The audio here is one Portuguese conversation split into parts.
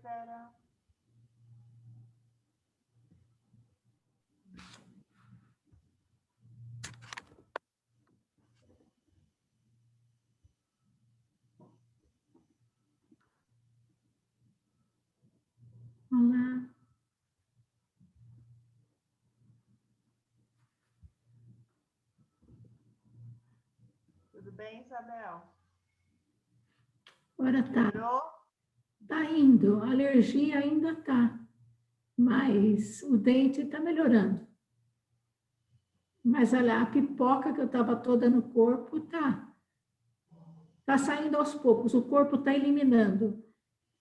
Vera. Olá. Tudo bem, Isabel? Agora tá. Melhorou? Tá indo. A alergia ainda tá. Mas o dente está melhorando. Mas olha, a pipoca que eu estava toda no corpo tá saindo aos poucos. O corpo está eliminando.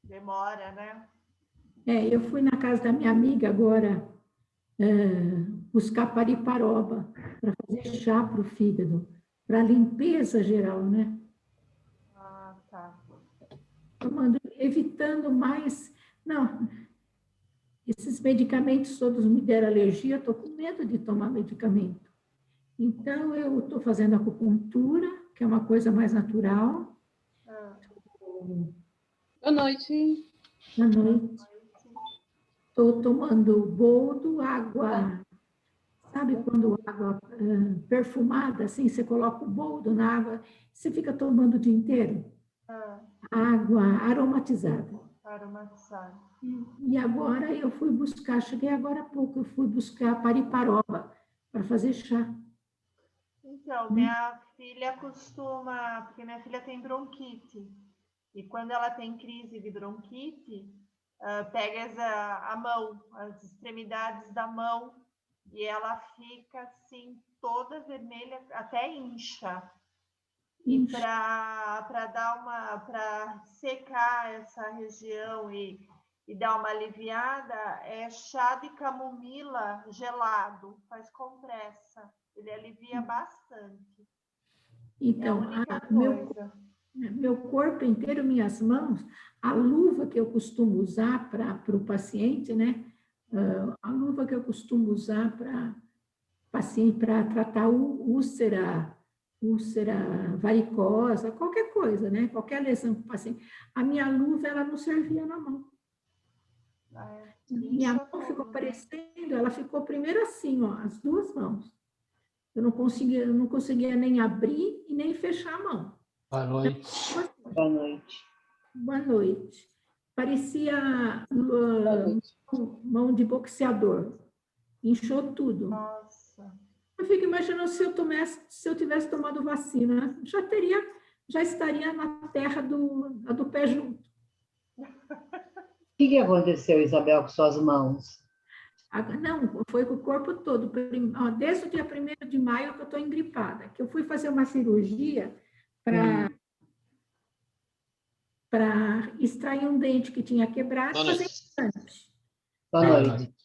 Demora, né? Eu fui na casa da minha amiga agora buscar pariparoba para fazer chá para o fígado, para limpeza geral, né? Ah, tá. Tomando, evitando mais. Não, esses medicamentos todos me deram alergia, estou com medo de tomar medicamento. Então, eu estou fazendo acupuntura, que é uma coisa mais natural. Boa noite. À noite. Estou tomando boldo, água. Sabe quando água perfumada, assim, você coloca o boldo na água, você fica tomando o dia inteiro? Água aromatizada. Aromatizado. E agora eu fui buscar, cheguei agora há pouco, eu fui buscar pariparoba para fazer chá. Então, minha filha costuma, porque minha filha tem bronquite, e quando ela tem crise de bronquite, pega a mão, as extremidades da mão, e ela fica assim, toda vermelha, até incha. E para secar essa região e dar uma aliviada, é chá de camomila gelado, faz compressa. Ele alivia bastante. Então, é a única coisa. meu corpo inteiro, minhas mãos, a luva que eu costumo usar para o paciente, né? A luva que eu costumo usar para paciente, para tratar úlcera varicosa, qualquer coisa, né? Qualquer lesão que o paciente. A minha luva, ela não servia na mão. Minha mão ficou parecendo, ela ficou primeiro assim, ó, as duas mãos. Eu não conseguia nem abrir e nem fechar a mão. Boa noite. Boa noite. Boa noite. Parecia mão de boxeador. Inchou tudo. Nossa. Eu fico imaginando se eu tivesse tomado vacina, já estaria na terra do pé junto. O que aconteceu, Isabel, com suas mãos? Não, foi com o corpo todo. Desde o dia 1º de maio que eu estou engripada, que eu fui fazer uma cirurgia para extrair um dente que tinha quebrado e fazer implante. Boa noite.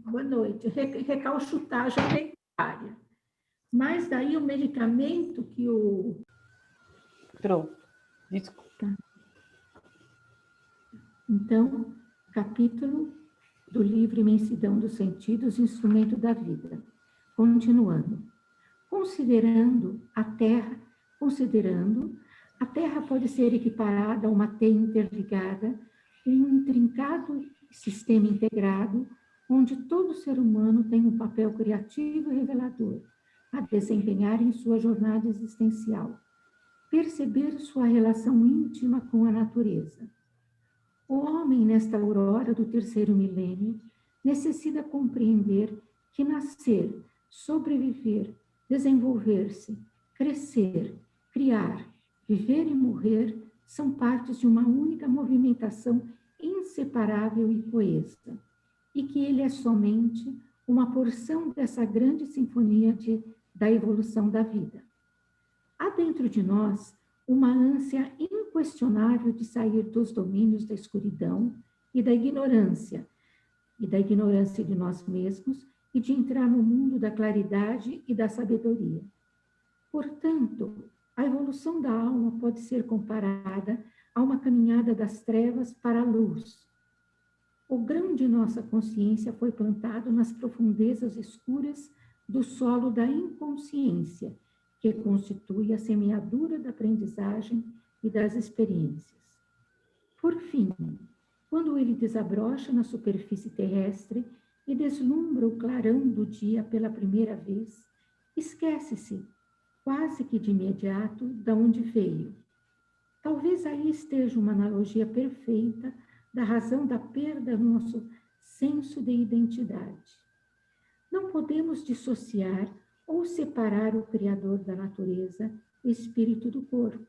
Boa noite. Recalchutagem dentária. Mas daí o medicamento que o... Pronto. Desculpa. Então, capítulo do livro Imensidão dos Sentidos, Instrumento da Vida. Continuando. Considerando, a Terra pode ser equiparada a uma teia interligada, um intrincado sistema integrado, onde todo ser humano tem um papel criativo e revelador a desempenhar em sua jornada existencial. Perceber sua relação íntima com a natureza. O homem, nesta aurora do 3º milênio, necessita compreender que nascer, sobreviver, desenvolver-se, crescer, criar, viver e morrer são partes de uma única movimentação inseparável e coesa, e que ele é somente uma porção dessa grande sinfonia da evolução da vida. Há dentro de nós uma ânsia inquestionável de sair dos domínios da escuridão e da ignorância de nós mesmos e de entrar no mundo da claridade e da sabedoria. Portanto, a evolução da alma pode ser comparada a uma caminhada das trevas para a luz. O grão de nossa consciência foi plantado nas profundezas escuras do solo da inconsciência, que constitui a semeadura da aprendizagem e das experiências. Por fim, Quando ele desabrocha na superfície terrestre e deslumbra o clarão do dia pela primeira vez, esquece-se, quase que de imediato, de onde veio. Talvez aí esteja uma analogia perfeita da razão da perda do nosso senso de identidade. Não podemos dissociar ou separar o Criador da natureza, espírito do corpo.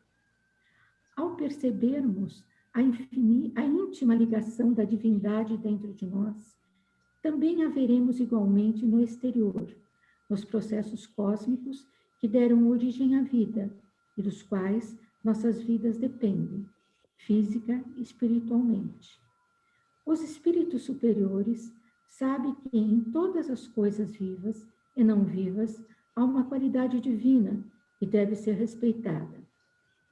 Ao percebermos a íntima ligação da divindade dentro de nós, também haveremos igualmente no exterior, nos processos cósmicos que deram origem à vida e dos quais nossas vidas dependem, física e espiritualmente. Os espíritos superiores sabem que em todas as coisas vivas e não vivas há uma qualidade divina que deve ser respeitada.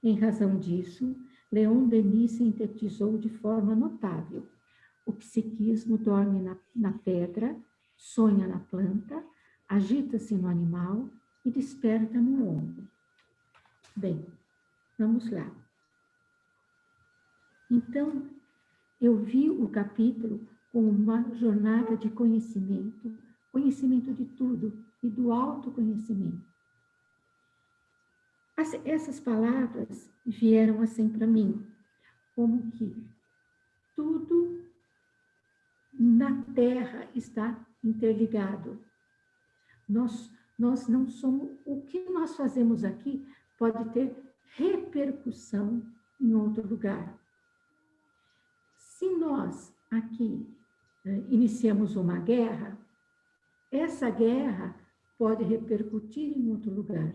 Em razão disso, Leon Denis sintetizou de forma notável: o psiquismo dorme na pedra, sonha na planta, agita-se no animal e desperta no homem. Bem, vamos lá. Então, eu vi o capítulo como uma jornada de conhecimento, conhecimento de tudo e do autoconhecimento. Essas palavras vieram assim para mim, como que tudo na Terra está interligado. Nós não somos, o que nós fazemos aqui pode ter repercussão em outro lugar. Se nós aqui iniciamos uma guerra, essa guerra pode repercutir em outro lugar,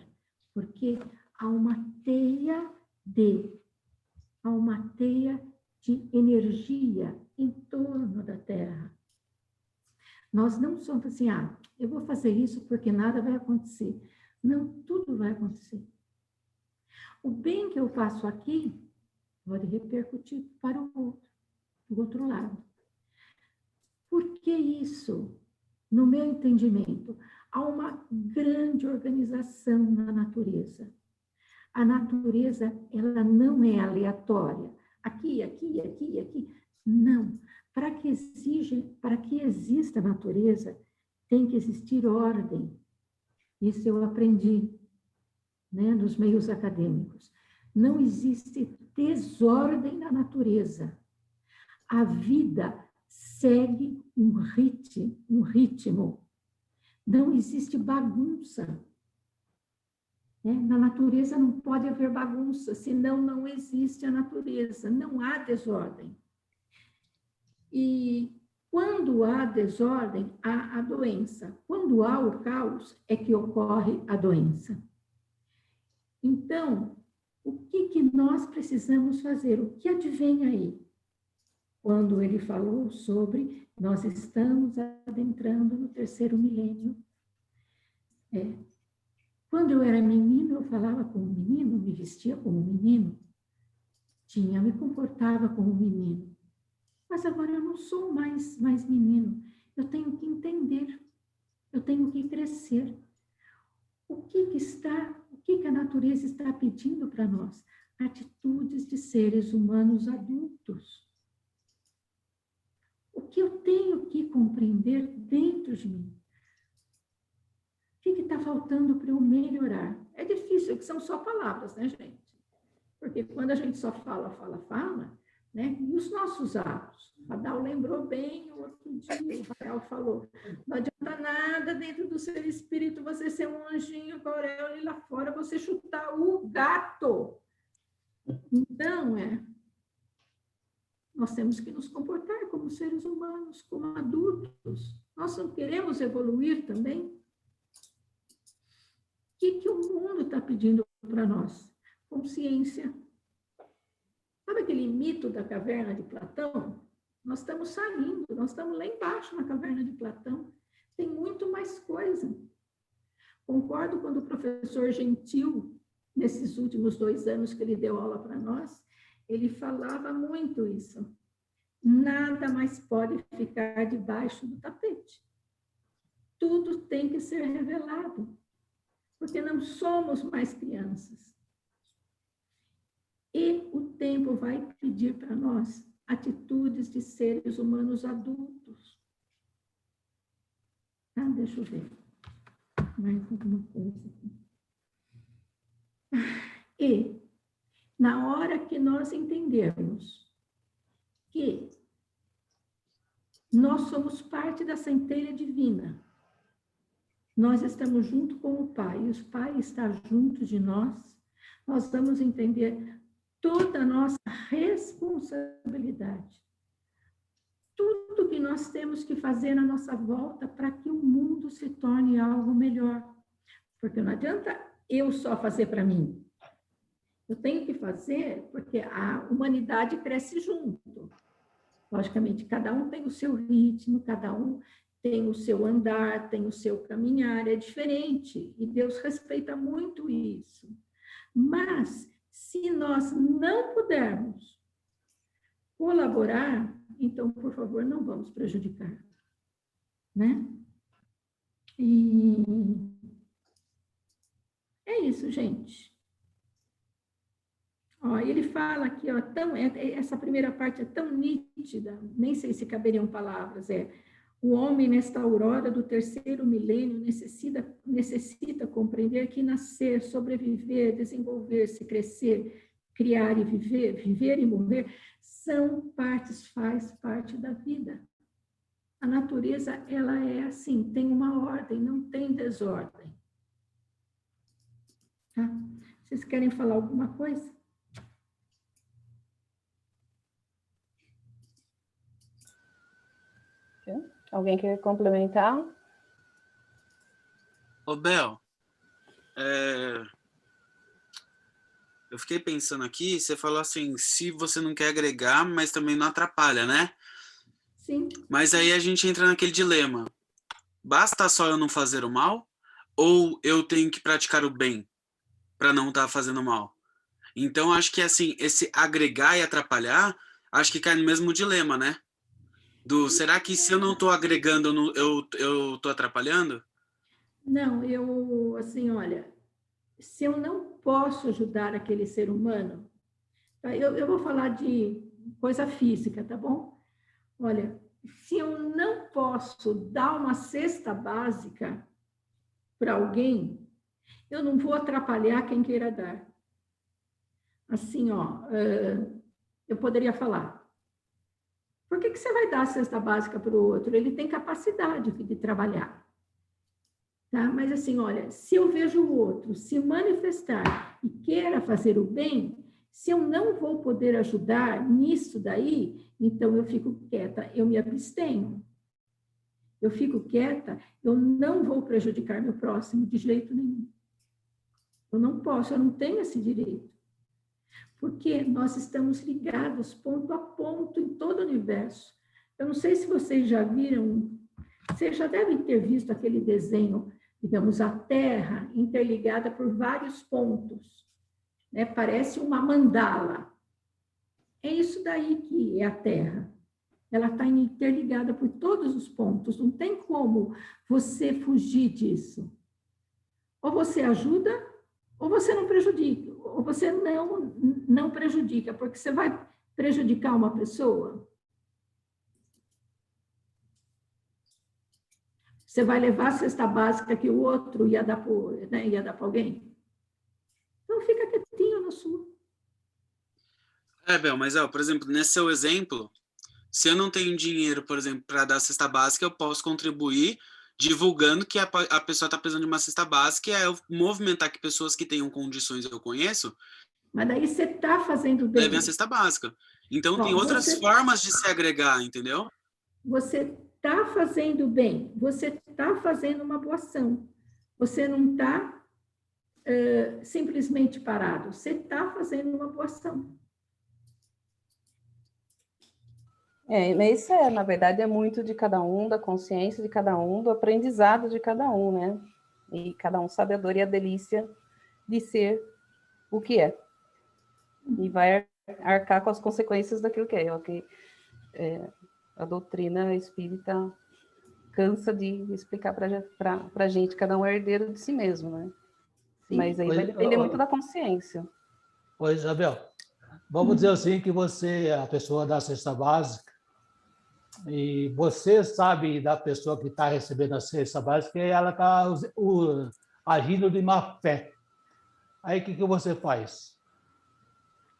porque há uma teia de energia em torno da Terra. Nós não somos assim, eu vou fazer isso porque nada vai acontecer. Não, tudo vai acontecer. O bem que eu faço aqui pode repercutir para o outro lado. Por que isso? No meu entendimento, há uma grande organização na natureza. A natureza, ela não é aleatória. Aqui, aqui, aqui, aqui. Não. Para que exista a natureza, tem que existir ordem. Isso eu aprendi, né, nos meios acadêmicos. Não existe desordem na natureza. A vida segue um ritmo. Não existe bagunça. Na natureza não pode haver bagunça, senão não existe a natureza, não há desordem. E quando há desordem, há a doença. Quando há o caos, é que ocorre a doença. Então, o que nós precisamos fazer? O que advém aí? Quando ele falou sobre nós estamos adentrando no 3º milênio. Quando eu era menino, eu falava como menino, me vestia como menino, me comportava como menino. Mas agora eu não sou mais menino. Eu tenho que entender, eu tenho que crescer. O que a natureza está pedindo para nós? Atitudes de seres humanos adultos. O que eu tenho que compreender dentro de mim? O que está faltando para eu melhorar? É difícil, que são só palavras, né, gente? Porque quando a gente só fala, né? E os nossos atos? Adal lembrou bem o outro dia, o Rafael falou, não adianta nada dentro do seu espírito você ser um anjinho com a auréola e lá fora você chutar o gato. Então, nós temos que nos comportar como seres humanos, como adultos. Nós não queremos evoluir também? O que o mundo está pedindo para nós? Consciência. Sabe aquele mito da caverna de Platão? Nós estamos saindo, nós estamos lá embaixo na caverna de Platão. Tem muito mais coisa. Concordo quando o professor Gentil, nesses últimos 2 anos que ele deu aula para nós, ele falava muito isso. Nada mais pode ficar debaixo do tapete. Tudo tem que ser revelado, porque não somos mais crianças. E o tempo vai pedir para nós atitudes de seres humanos adultos. Tá? Deixa eu ver. Mais alguma coisa aqui. E, na hora que nós entendermos que nós somos parte da centelha divina, nós estamos junto com o Pai, e o Pai está junto de nós, nós vamos entender toda a nossa responsabilidade. Tudo que nós temos que fazer na nossa volta para que o mundo se torne algo melhor. Porque não adianta eu só fazer para mim. Eu tenho que fazer porque a humanidade cresce junto. Logicamente, cada um tem o seu ritmo, cada um tem o seu andar, tem o seu caminhar, é diferente. E Deus respeita muito isso. Mas, se nós não pudermos colaborar, então, por favor, não vamos prejudicar. Né? E é isso, gente. Ó, ele fala aqui, ó, essa primeira parte é tão nítida, nem sei se caberiam palavras, o homem nesta aurora do terceiro milênio necessita compreender que nascer, sobreviver, desenvolver-se, crescer, criar e viver e morrer, faz parte da vida. A natureza, ela é assim, tem uma ordem, não tem desordem. Tá? Vocês querem falar alguma coisa? Alguém quer complementar? Ô, Bel, eu fiquei pensando aqui, você falou assim, se você não quer agregar, mas também não atrapalha, né? Sim. Mas aí a gente entra naquele dilema. Basta só eu não fazer o mal? Ou eu tenho que praticar o bem para não estar fazendo mal? Então, acho que assim, esse agregar e atrapalhar, acho que cai no mesmo dilema, né? Será que se eu não estou agregando, eu estou atrapalhando? Não, assim, olha, se eu não posso ajudar aquele ser humano, tá? Eu vou falar de coisa física, tá bom? Olha, se eu não posso dar uma cesta básica para alguém, eu não vou atrapalhar quem queira dar. Assim, ó, eu poderia falar, por que você vai dar a cesta básica para o outro? Ele tem capacidade de trabalhar. Tá? Mas assim, olha, se eu vejo o outro se manifestar e queira fazer o bem, se eu não vou poder ajudar nisso daí, então eu fico quieta, eu me abstenho. Eu fico quieta, eu não vou prejudicar meu próximo de jeito nenhum. Eu não posso, eu não tenho esse direito. Porque nós estamos ligados ponto a ponto em todo o universo. Eu não sei se vocês já viram, vocês já devem ter visto aquele desenho, digamos, a Terra interligada por vários pontos, né? Parece uma mandala. É isso daí que é a Terra. Ela está interligada por todos os pontos, não tem como você fugir disso. Ou você ajuda, ou você não prejudica, ou você não prejudica, porque você vai prejudicar uma pessoa. Você vai levar a cesta básica que o outro ia dar para alguém? Então, fica quietinho na sua. Bel, mas, por exemplo, nesse seu exemplo, se eu não tenho dinheiro, por exemplo, para dar a cesta básica, eu posso contribuir divulgando que a pessoa está precisando de uma cesta básica, e é eu movimentar que pessoas que tenham condições eu conheço. Mas daí você está fazendo bem. Levem a cesta básica. Então, tem outras formas de se agregar, entendeu? Você está fazendo bem, você está fazendo uma boa ação. Você não está simplesmente parado, você está fazendo uma boa ação. Mas isso na verdade, é muito de cada um, da consciência de cada um, do aprendizado de cada um, né? E cada um sabe a dor e a delícia de ser o que é. E vai arcar com as consequências daquilo que é. O que a doutrina espírita cansa de explicar para a gente, cada um é herdeiro de si mesmo, né? Sim. Mas aí vai depender muito da consciência. Oi, Isabel. Vamos dizer assim que você é a pessoa da cesta básica e você sabe da pessoa que está recebendo a cesta básica que ela está agindo de má fé. Aí o que você faz?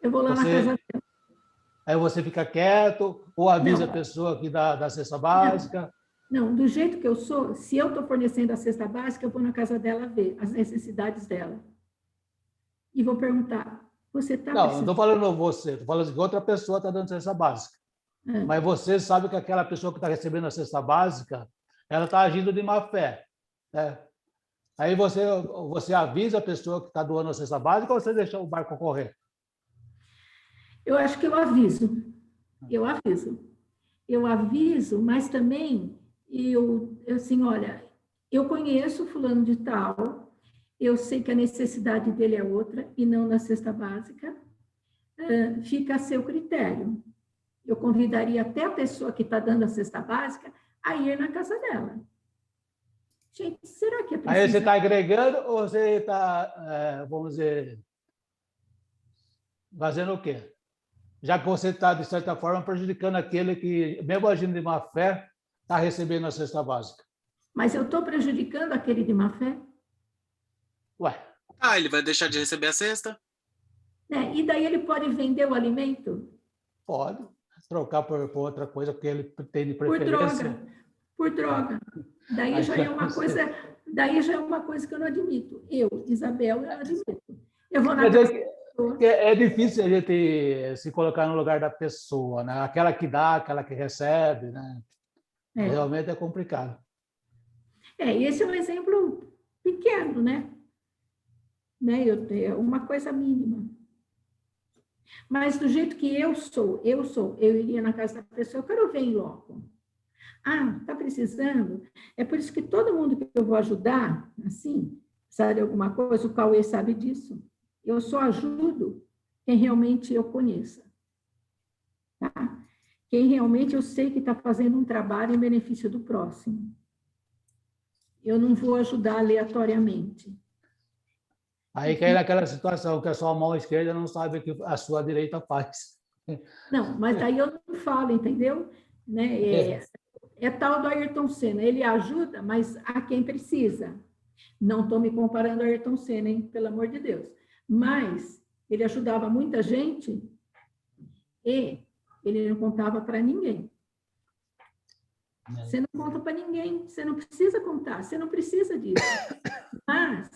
Eu vou lá na Você, casa dela. aí você fica quieto ou avisa Não. a pessoa que da cesta básica? Não, do jeito que eu sou, se eu estou fornecendo a cesta básica, eu vou na casa dela ver as necessidades dela. E vou perguntar, você está Não, não precisando? estou falando você, estou falando que outra pessoa está dando cesta básica. Mas você sabe que aquela pessoa que está recebendo a cesta básica, ela está agindo de má fé, né? Aí você avisa a pessoa que está doando a cesta básica ou você deixa o barco correr? Eu acho que eu aviso. Eu aviso, mas também eu assim, olha, eu conheço fulano de tal, eu sei que a necessidade dele é outra e não na cesta básica, fica a seu critério. Eu convidaria até a pessoa que está dando a cesta básica a ir na casa dela. Gente, será que é preciso? Aí você está agregando ou você está, vamos dizer, fazendo o quê? Já que você está, de certa forma, prejudicando aquele que, mesmo agindo de má fé, está recebendo a cesta básica. Mas eu estou prejudicando aquele de má fé? Ué, Ele vai deixar de receber a cesta? Né? E daí ele pode vender o alimento? pode trocar por outra coisa que ele tem de Por preferência. por droga. Daí já é uma coisa que eu não admito. Eu, Isabel, eu não admito. Eu vou na Quer casa dizer da pessoa. que é difícil a gente se colocar no lugar da pessoa, né? Aquela que dá, aquela que recebe, né? Realmente é complicado. Esse é um exemplo pequeno, né? É uma coisa mínima. Mas do jeito que eu iria na casa da pessoa, eu quero ver em loco. Está precisando? É por isso que todo mundo que eu vou ajudar, assim, sabe alguma coisa, o Cauê sabe disso. Eu só ajudo quem realmente eu conheça. Tá? Quem realmente eu sei que está fazendo um trabalho em benefício do próximo. Eu não vou ajudar aleatoriamente. Aí cai naquela situação que a sua mão esquerda não sabe o que a sua direita faz. Não, mas daí eu não falo, entendeu? Né? É tal do Ayrton Senna, ele ajuda, mas a quem precisa. Não estou me comparando ao Ayrton Senna, hein? Pelo amor de Deus. Mas ele ajudava muita gente e ele não contava para ninguém. Você não conta para ninguém, você não precisa contar, você não precisa disso. Mas,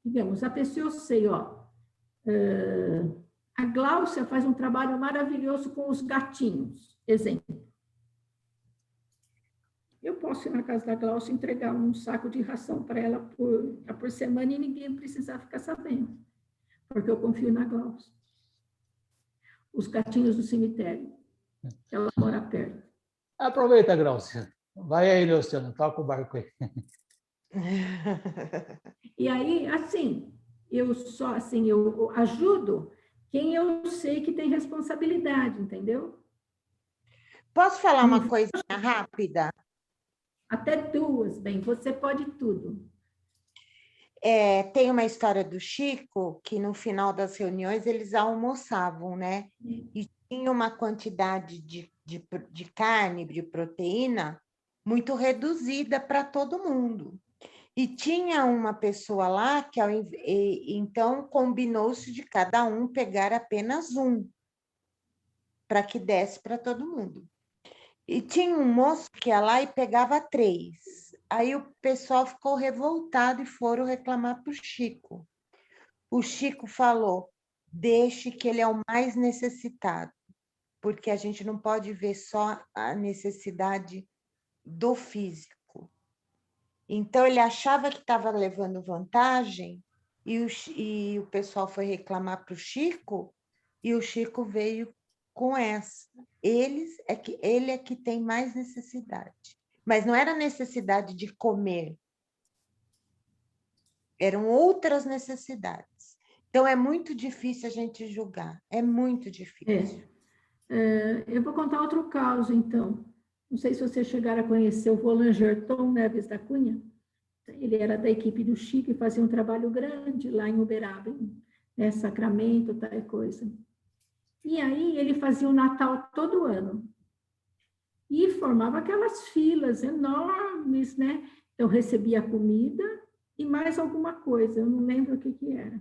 digamos, a pessoa, eu sei, a Gláucia faz um trabalho maravilhoso com os gatinhos, exemplo. Eu posso ir na casa da Gláucia e entregar um saco de ração para ela por semana e ninguém precisar ficar sabendo, porque eu confio na Gláucia. Os gatinhos do cemitério, ela mora perto. Aproveita, Gláucia. Vai aí, Luciano, toca o barco aí. E aí, assim, eu ajudo quem eu sei que tem responsabilidade, entendeu? Posso falar uma coisinha rápida? Até 2, bem, você pode tudo. Tem uma história do Chico, que no final das reuniões eles almoçavam, né? E tinha uma quantidade de carne, de proteína, muito reduzida para todo mundo. E tinha uma pessoa lá que, então, combinou-se de cada um pegar apenas um, para que desse para todo mundo. E tinha um moço que ia lá e pegava 3. Aí o pessoal ficou revoltado e foram reclamar para o Chico. O Chico falou, deixe que ele é o mais necessitado, porque a gente não pode ver só a necessidade do físico. Então, ele achava que estava levando vantagem e o pessoal foi reclamar para o Chico e o Chico veio com essa. Ele é que tem mais necessidade. Mas não era necessidade de comer. Eram outras necessidades. Então, é muito difícil a gente julgar. É muito difícil. Eu vou contar outro caso, então. Não sei se vocês chegaram a conhecer o Roland Gerton Neves da Cunha. Ele era da equipe do Chico e fazia um trabalho grande lá em Uberaba, né? Sacramento, tal coisa. E aí ele fazia o Natal todo ano. E formava aquelas filas enormes, né? Eu recebia comida e mais alguma coisa, eu não lembro o que era.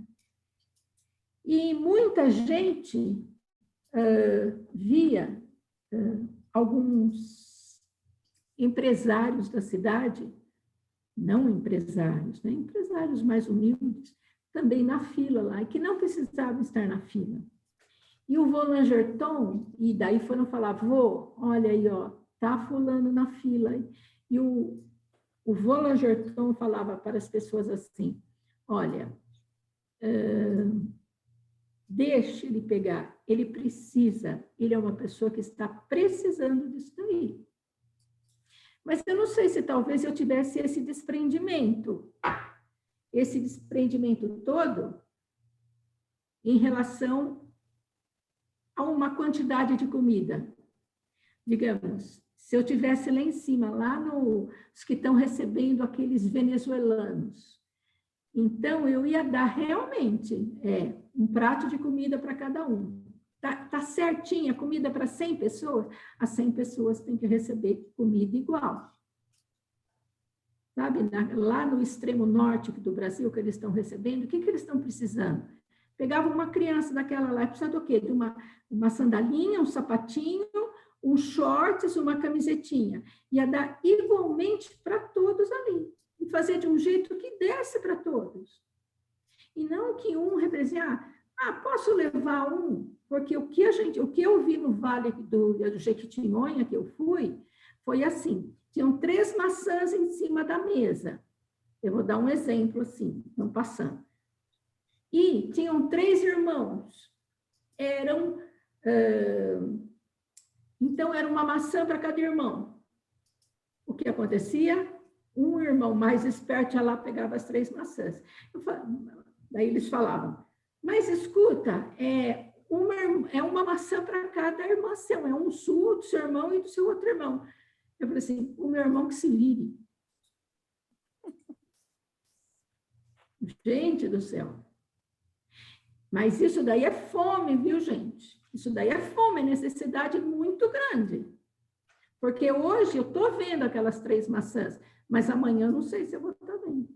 E muita gente via alguns empresários da cidade, não empresários, né? Empresários mais humildes, também na fila lá, e que não precisavam estar na fila. E o vô Langerton, e daí foram falar, vô, olha aí, ó, tá fulano na fila. E o vô Langerton falava para as pessoas assim, olha, deixe ele pegar, ele precisa, ele é uma pessoa que está precisando disso daí. Mas eu não sei se talvez eu tivesse esse desprendimento todo em relação a uma quantidade de comida. Digamos, se eu tivesse lá em cima, lá nos que estão recebendo aqueles venezuelanos, então eu ia dar realmente um prato de comida para cada um. Tá certinha, comida para 100 pessoas? As 100 pessoas têm que receber comida igual. Sabe, lá no extremo norte do Brasil, que eles estão recebendo, o que eles estão precisando? Pegava uma criança daquela lá, precisa do quê? De uma sandalinha, um sapatinho, um shorts, uma camisetinha. Ia dar igualmente para todos ali. E fazer de um jeito que desse para todos. E não que um represente, posso levar um? Porque o que eu vi no Vale do Jequitinhonha, que eu fui, foi assim, tinham 3 maçãs em cima da mesa. Eu vou dar um exemplo assim, não passando. E tinham 3 irmãos. Então, era uma maçã para cada irmão. O que acontecia? Um irmão mais esperto ia lá, pegava as 3 maçãs. Daí eles falavam, mas escuta, uma maçã para cada irmão seu, é um do seu irmão e do seu outro irmão. Eu falei assim, o meu irmão que se vire. Gente do céu. Mas isso daí é fome, viu, gente? Isso daí é fome, é necessidade muito grande. Porque hoje eu estou vendo aquelas 3 maçãs, mas amanhã eu não sei se eu vou estar vendo.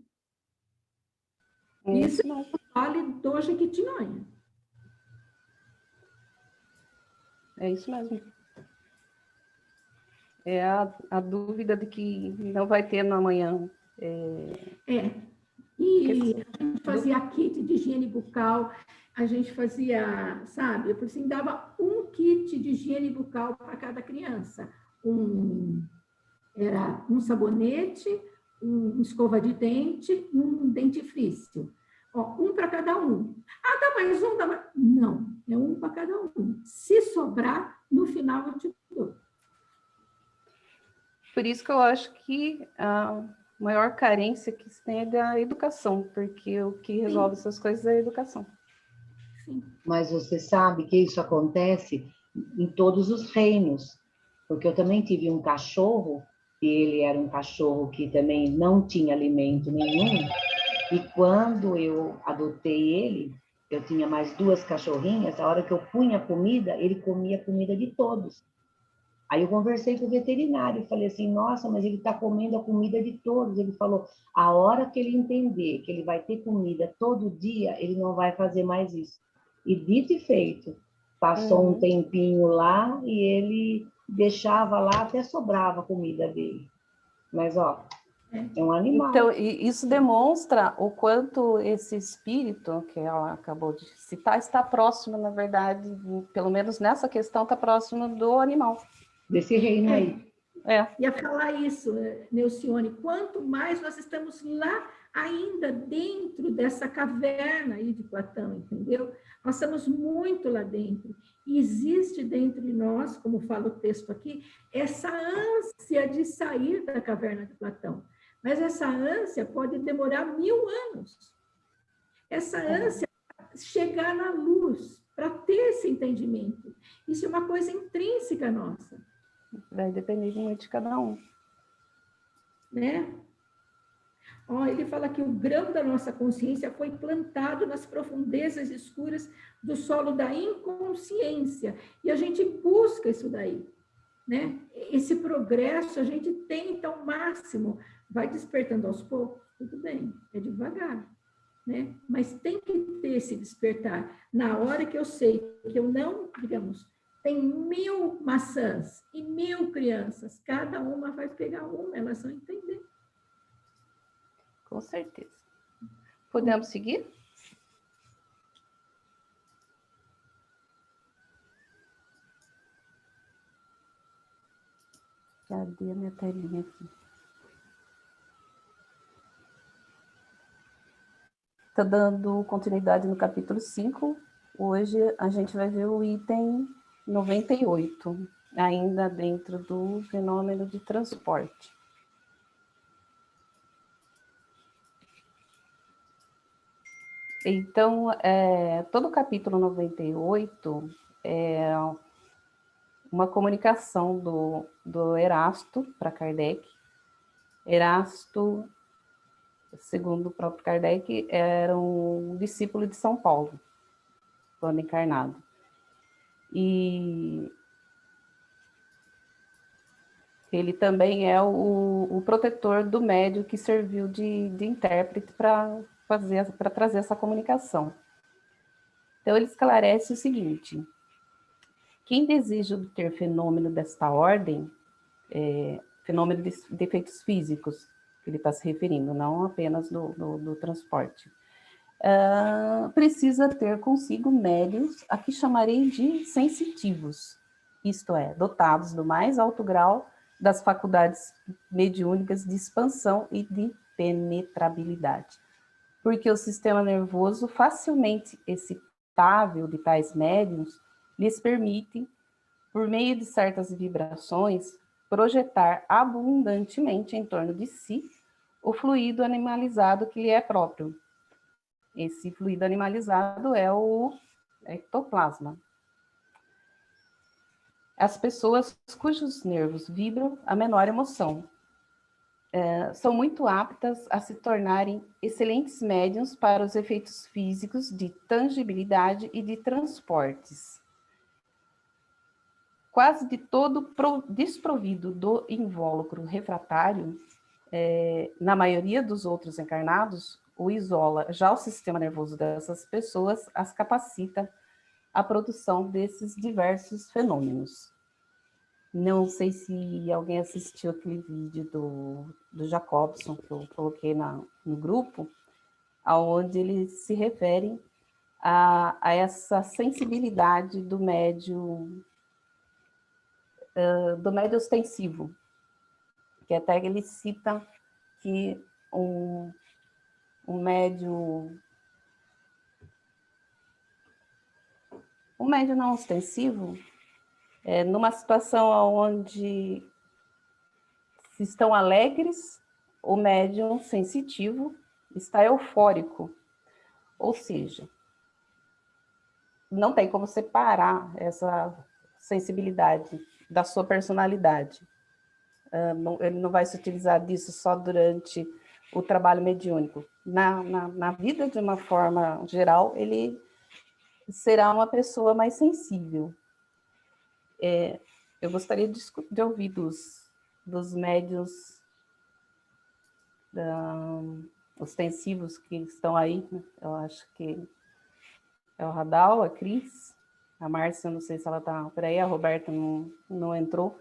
Isso é o Vale do Jequitinhonha. É isso mesmo. É a dúvida de que não vai ter no amanhã. E a gente fazia kit de higiene bucal, a gente fazia, sabe, eu assim, dava um kit de higiene bucal para cada criança. Era um sabonete, uma escova de dente e um dentifrício. Um para cada um. Dá mais um? Não, é um para cada um. Se sobrar, no final eu te dou. Por isso que eu acho que a maior carência que se tem é da educação, porque o que resolve essas coisas é a educação. Sim. Mas você sabe que isso acontece em todos os reinos, porque eu também tive um cachorro, e ele era um cachorro que também não tinha alimento nenhum, e quando eu adotei ele, eu tinha mais 2 cachorrinhas, a hora que eu punha comida, ele comia a comida de todos. Aí eu conversei com o veterinário, falei assim, nossa, mas ele está comendo a comida de todos. Ele falou, a hora que ele entender que ele vai ter comida todo dia, ele não vai fazer mais isso. E dito e feito, passou um tempinho lá e ele deixava lá, até sobrava a comida dele. Mas, é um animal. Então, isso demonstra o quanto esse espírito que ela acabou de citar está próximo, na verdade, pelo menos nessa questão, está próximo do animal. Desse reino aí. Ia falar isso, Neucione, quanto mais nós estamos lá ainda dentro dessa caverna aí de Platão, entendeu? Nós estamos muito lá dentro. E existe dentro de nós, como fala o texto aqui, essa ânsia de sair da caverna de Platão. Mas essa ânsia pode demorar 1000 anos. Essa ânsia chegar na luz, para ter esse entendimento. Isso é uma coisa intrínseca nossa. Vai depender muito de cada um. Né? Ó, ele fala que o grão da nossa consciência foi plantado nas profundezas escuras do solo da inconsciência. E a gente busca isso daí, né? Esse progresso a gente tenta ao máximo. Vai despertando aos poucos, tudo bem, é devagar, né? Mas tem que ter esse despertar. Na hora que eu sei que eu não, digamos, tem 1000 maçãs e 1000 crianças, cada uma vai pegar uma, elas vão entender. Com certeza. Podemos seguir? Cadê a minha telinha aqui? Estou dando continuidade no capítulo 5. Hoje a gente vai ver o item 98, ainda dentro do fenômeno de transporte. Então, todo o capítulo 98 é uma comunicação do Erasto para Kardec. Erasto, segundo o próprio Kardec, era um discípulo de São Paulo, quando encarnado. E ele também é o protetor do médium que serviu de intérprete para trazer essa comunicação. Então, ele esclarece o seguinte: quem deseja obter fenômeno desta ordem, fenômeno de efeitos físicos, que ele está se referindo, não apenas do transporte, precisa ter consigo médiuns a que chamarei de sensitivos, isto é, dotados do mais alto grau das faculdades mediúnicas de expansão e de penetrabilidade, porque o sistema nervoso facilmente excitável de tais médiuns lhes permite, por meio de certas vibrações, projetar abundantemente em torno de si o fluido animalizado que lhe é próprio. Esse fluido animalizado é o ectoplasma. As pessoas cujos nervos vibram a menor emoção são muito aptas a se tornarem excelentes médiuns para os efeitos físicos de tangibilidade e de transportes. Quase de todo desprovido do invólucro refratário, na maioria dos outros encarnados, o isola. Já o sistema nervoso dessas pessoas as capacita à produção desses diversos fenômenos. Não sei se alguém assistiu aquele vídeo do Jacobson, que eu coloquei no grupo, onde eles se referem a essa sensibilidade do médium ostensivo, que até ele cita que um médium não ostensivo, numa situação onde se estão alegres, o médium sensitivo está eufórico, ou seja, não tem como separar essa sensibilidade da sua personalidade. Ele não vai se utilizar disso só durante o trabalho mediúnico. Na vida, de uma forma geral, ele será uma pessoa mais sensível. Eu gostaria de ouvir dos médiuns ostensivos que estão aí, né? Eu acho que é o Radal, a Cris, a Márcia, não sei se ela está por aí, a Roberta não entrou.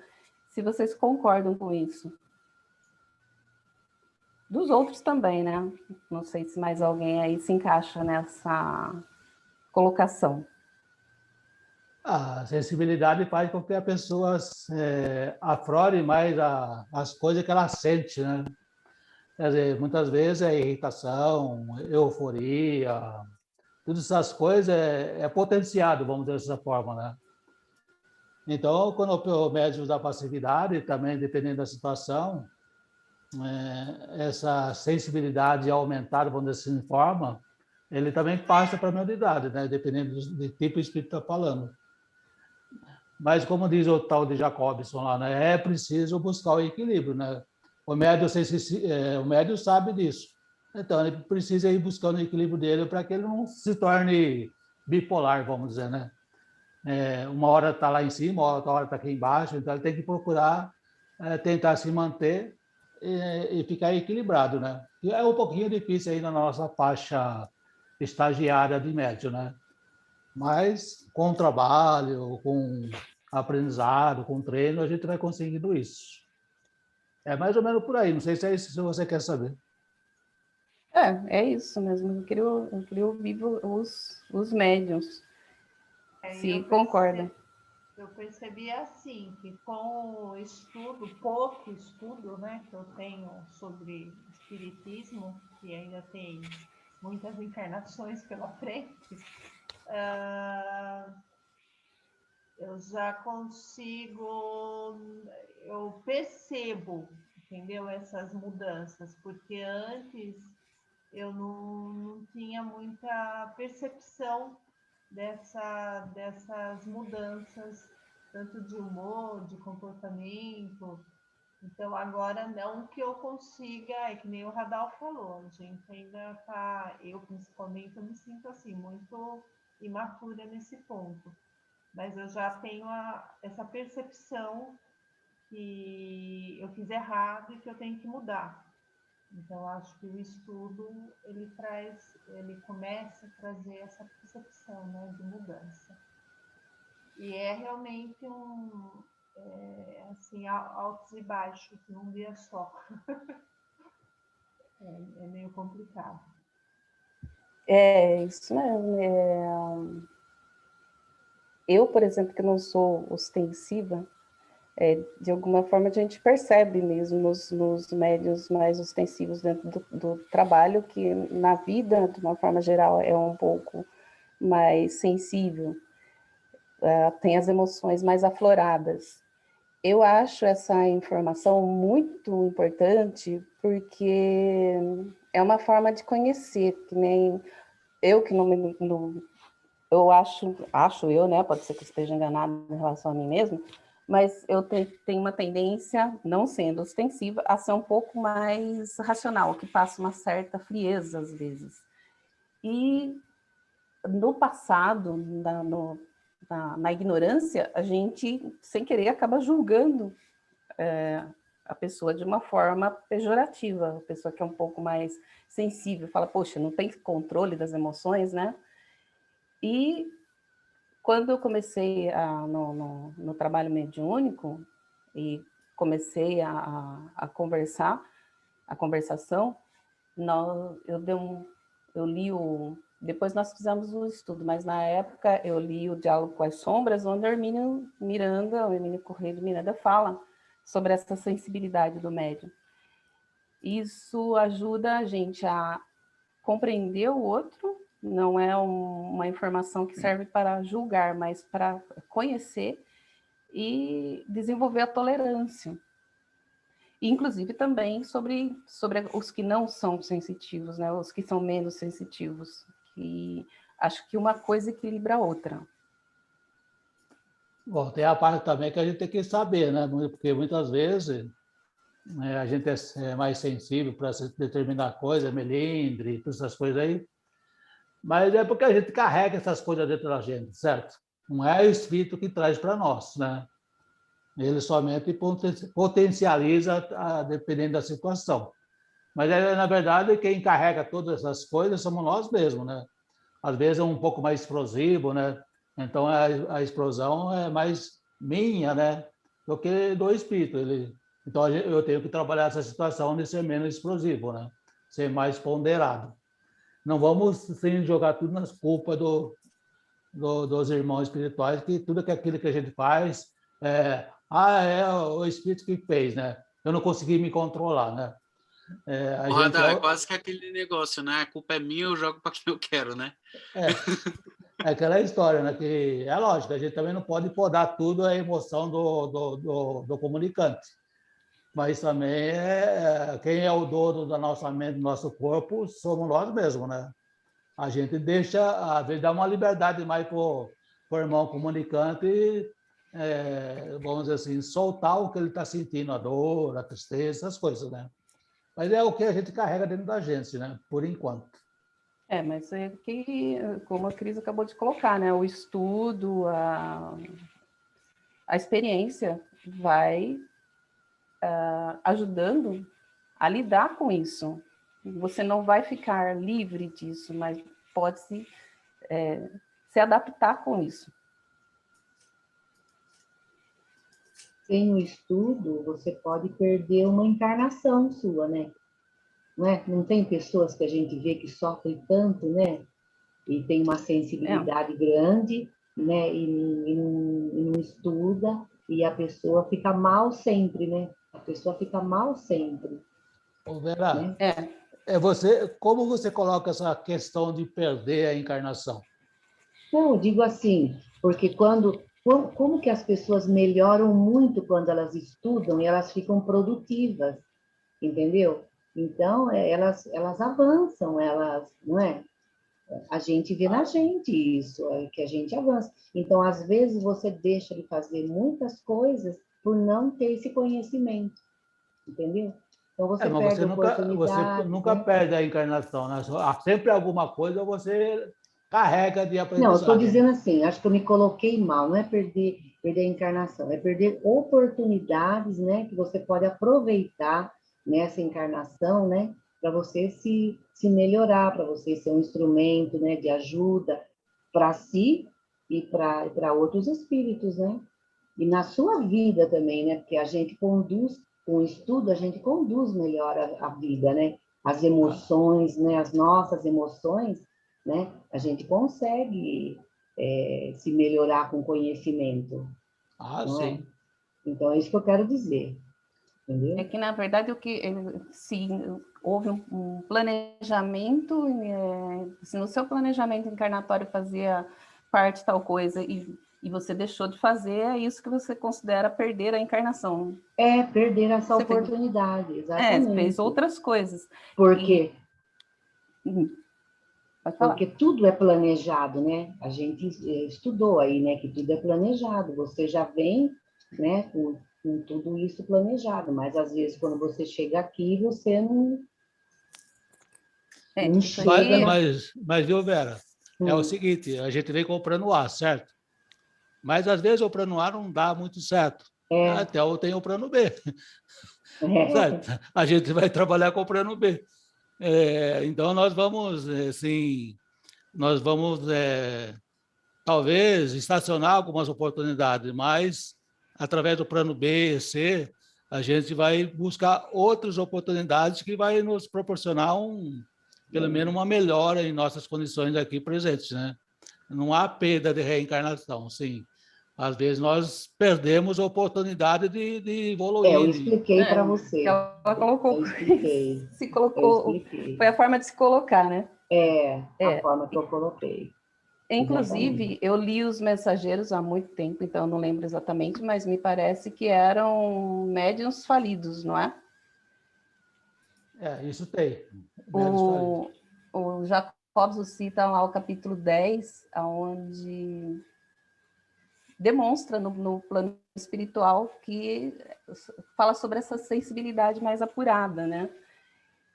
Se vocês concordam com isso. Dos outros também, né? Não sei se mais alguém aí se encaixa nessa colocação. A sensibilidade faz com que a pessoa aflore mais as coisas que ela sente, né? Quer dizer, muitas vezes é irritação, euforia, todas essas coisas é potenciado, vamos dizer dessa forma, né? Então, quando o médium da passividade, também dependendo da situação, essa sensibilidade aumentada, vamos dizer assim, forma, ele também passa para a mediunidade, né? Dependendo do tipo de espírito que está falando. Mas, como diz o tal de Jacobson lá, né? É preciso buscar o equilíbrio, né? O médium sabe disso. Então, ele precisa ir buscando o equilíbrio dele para que ele não se torne bipolar, vamos dizer, né? Uma hora está lá em cima, outra hora está aqui embaixo, então ele tem que procurar tentar se manter e ficar equilibrado, né? E é um pouquinho difícil aí na nossa faixa estagiária de médio, né? Mas com trabalho, com aprendizado, com treino, a gente vai conseguindo isso. É mais ou menos por aí, não sei se é isso que você quer saber. É isso mesmo. Eu queria ouvir os médiums, se concordam. Eu percebi assim, que com o estudo, pouco estudo, né, que eu tenho sobre espiritismo, que ainda tem muitas encarnações pela frente, eu já consigo, eu percebo, entendeu, essas mudanças, porque antes eu não tinha muita percepção dessas mudanças, tanto de humor, de comportamento. Então, agora não que eu consiga, é que nem o Radal falou, a gente ainda está, eu principalmente, eu me sinto assim, muito imatura nesse ponto. Mas eu já tenho essa percepção que eu fiz errado e que eu tenho que mudar. Então, acho que o estudo, ele começa a trazer essa percepção, né, de mudança. E é realmente assim, altos e baixos, num dia só. É meio complicado. É isso mesmo. Eu, por exemplo, que não sou ostensiva, de alguma forma a gente percebe mesmo nos médios mais ostensivos dentro do trabalho, que na vida, de uma forma geral, é um pouco mais sensível, tem as emoções mais afloradas. Eu acho essa informação muito importante, porque é uma forma de conhecer, que nem eu que eu acho eu, né, pode ser que eu esteja enganada em relação a mim mesmo, mas eu tenho uma tendência, não sendo ostensiva, a ser um pouco mais racional, que passa uma certa frieza às vezes. E no passado, na ignorância, a gente, sem querer, acaba julgando a pessoa de uma forma pejorativa, a pessoa que é um pouco mais sensível, fala, poxa, não tem controle das emoções, né? E quando eu comecei no trabalho mediúnico e comecei a conversar, a conversação, eu li depois nós fizemos o estudo, mas na época eu li o Diálogo com as Sombras, onde a Hermínio Corrêa de Miranda fala sobre essa sensibilidade do médium. Isso ajuda a gente a compreender o outro, não é uma informação que serve para julgar, mas para conhecer e desenvolver a tolerância. E, inclusive, também sobre os que não são sensitivos, né? Os que são menos sensitivos. E acho que uma coisa equilibra a outra. Bom, tem a parte também que a gente tem que saber, né? Porque muitas vezes a gente é mais sensível para determinada coisa, melindre, todas essas coisas aí. Mas é porque a gente carrega essas coisas dentro da gente, certo? Não é o espírito que traz para nós, né? Ele somente potencializa dependendo da situação. Mas, na verdade, quem carrega todas essas coisas somos nós mesmos, né? Às vezes é um pouco mais explosivo, né? Então, a explosão é mais minha, né? Do que do espírito. Então, eu tenho que trabalhar essa situação de ser menos explosivo, né? Ser mais ponderado. Não vamos sim, jogar tudo nas culpas dos irmãos espirituais, que tudo aquilo que a gente faz é o espírito que fez, né? Eu não consegui me controlar, né? É quase que aquele negócio, né? A culpa é minha, eu jogo para quem eu quero, né? É aquela história, né? Que é lógico, a gente também não pode podar tudo a emoção do comunicante. Mas também quem é o dono da nossa mente, do nosso corpo, somos nós mesmos, né? A gente deixa, às vezes, dá uma liberdade mais para o irmão comunicante, vamos dizer assim, soltar o que ele está sentindo, a dor, a tristeza, essas coisas, né? Mas é o que a gente carrega dentro da gente, né? Por enquanto. Mas é que, como a Cris acabou de colocar, né? O estudo, a experiência vai ajudando a lidar com isso. Você não vai ficar livre disso, mas pode se adaptar com isso. Sem o estudo, você pode perder uma encarnação sua, né? Não tem pessoas que a gente vê que sofrem tanto, né? E tem uma sensibilidade grande, né? E não estuda, e a pessoa fica mal sempre, né? A pessoa fica mal sempre. Ô, Vera, né? como você coloca essa questão de perder a encarnação? Não, eu digo assim, porque como que as pessoas melhoram muito quando elas estudam e elas ficam produtivas, entendeu? Então, elas avançam, não é? A gente vê na gente isso, que a gente avança. Então, às vezes, você deixa de fazer muitas coisas por não ter esse conhecimento, entendeu? Então, você perde oportunidades. Você nunca perde a encarnação, né? Sempre alguma coisa você carrega de aprendizagem. Não, eu estou dizendo assim, acho que eu me coloquei mal, não é perder a encarnação, é perder oportunidades, né, que você pode aproveitar nessa encarnação, né, para você se melhorar, para você ser um instrumento, né, de ajuda para si e para outros espíritos, né? E na sua vida também, né? Porque a gente conduz, com o estudo, a gente conduz melhor a vida, né? As emoções, né? As nossas emoções, né? A gente consegue se melhorar com conhecimento. Sim. Então, é isso que eu quero dizer. Entendeu? É que, na verdade, se houve um planejamento, se no seu planejamento encarnatório fazia parte tal coisa e você deixou de fazer, é isso que você considera perder a encarnação. Perder essa oportunidade, exatamente. Fez outras coisas. Por quê? Pode falar. Porque tudo é planejado, né? A gente estudou aí, né? Que tudo é planejado. Você já vem, né? Com tudo isso planejado, mas às vezes quando você chega aqui, você não chega. Mas viu, Vera? É o seguinte, a gente vem comprando ar, certo? Mas às vezes o plano A não dá muito certo. Até eu tenho o plano B. Certo? A gente vai trabalhar com o plano B. Então nós vamos, assim, talvez estacionar algumas oportunidades, mas através do plano B e C, a gente vai buscar outras oportunidades que vai nos proporcionar pelo menos uma melhora em nossas condições aqui presentes, né? Não há perda de reencarnação, sim. Às vezes nós perdemos a oportunidade de evoluir. Eu expliquei para você. Ela colocou. Eu expliquei. Se colocou. Foi a forma de se colocar, né? A forma que eu coloquei. Inclusive, exatamente. Eu li os mensageiros há muito tempo, então eu não lembro exatamente, mas me parece que eram médiuns falidos, não é? Isso tem. O Jacobson cita lá o capítulo 10, onde demonstra no plano espiritual que fala sobre essa sensibilidade mais apurada, né?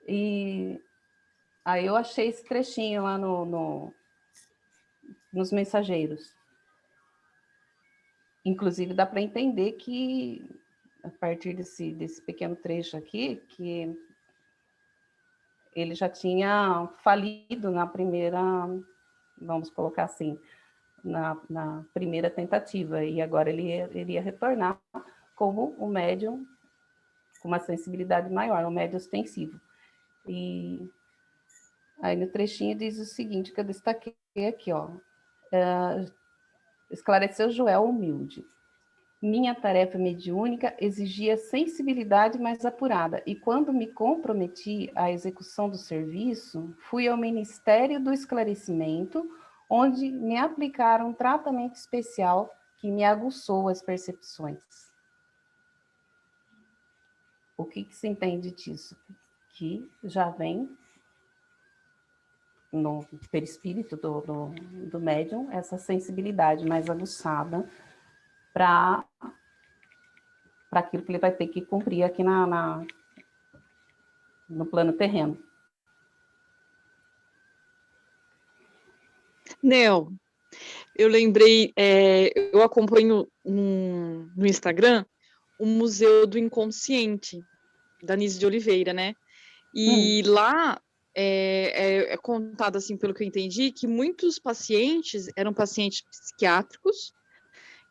E aí eu achei esse trechinho lá nos mensageiros. Inclusive, dá para entender que, a partir desse pequeno trecho aqui, que ele já tinha falido na primeira, vamos colocar assim, na primeira tentativa, e agora ele iria retornar como um médium com uma sensibilidade maior, um médium ostensivo. E aí no trechinho diz o seguinte, que eu destaquei aqui, ó. Esclareceu Joel humilde. Minha tarefa mediúnica exigia sensibilidade mais apurada, e quando me comprometi à execução do serviço, fui ao Ministério do Esclarecimento, onde me aplicaram um tratamento especial que me aguçou as percepções. O que se entende disso? Que já vem no perispírito do médium essa sensibilidade mais aguçada para aquilo que ele vai ter que cumprir aqui no plano terreno. Nel, eu lembrei, eu acompanho no Instagram o Museu do Inconsciente, da Nise de Oliveira, né? E lá é contado, assim, pelo que eu entendi, que muitos pacientes eram pacientes psiquiátricos,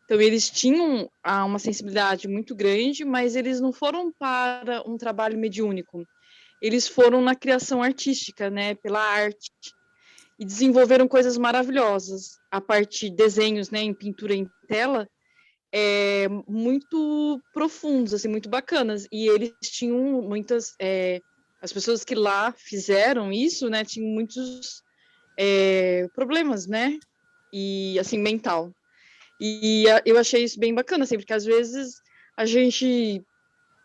então eles tinham uma sensibilidade muito grande, mas eles não foram para um trabalho mediúnico, eles foram na criação artística, né, pela arte, e desenvolveram coisas maravilhosas, a partir de desenhos, né, em pintura em tela, muito profundos, assim, muito bacanas, e eles tinham muitas, as pessoas que lá fizeram isso, né, tinham muitos problemas, né, e, assim, mental, e eu achei isso bem bacana, assim, porque às vezes a gente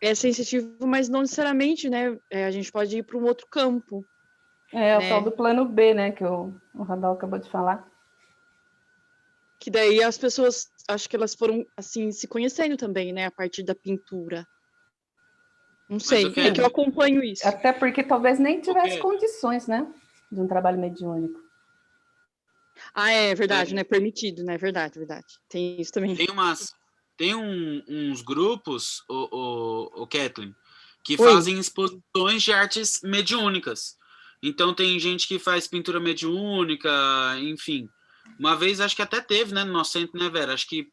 é sensitivo, mas não necessariamente, né, a gente pode ir para um outro campo. O tal do plano B, né, que o Radal acabou de falar. Que daí as pessoas, acho que elas foram, assim, se conhecendo também, né, a partir da pintura. Não sei, é que eu acompanho isso. Até porque talvez nem tivesse condições, né, de um trabalho mediúnico. Ah, é verdade, né, permitido, né, verdade. Tem isso também. Tem uns grupos, o Kathleen, que fazem exposições de artes mediúnicas. Então tem gente que faz pintura mediúnica, enfim. Uma vez acho que até teve, né, no nosso centro, né, Vera? Acho que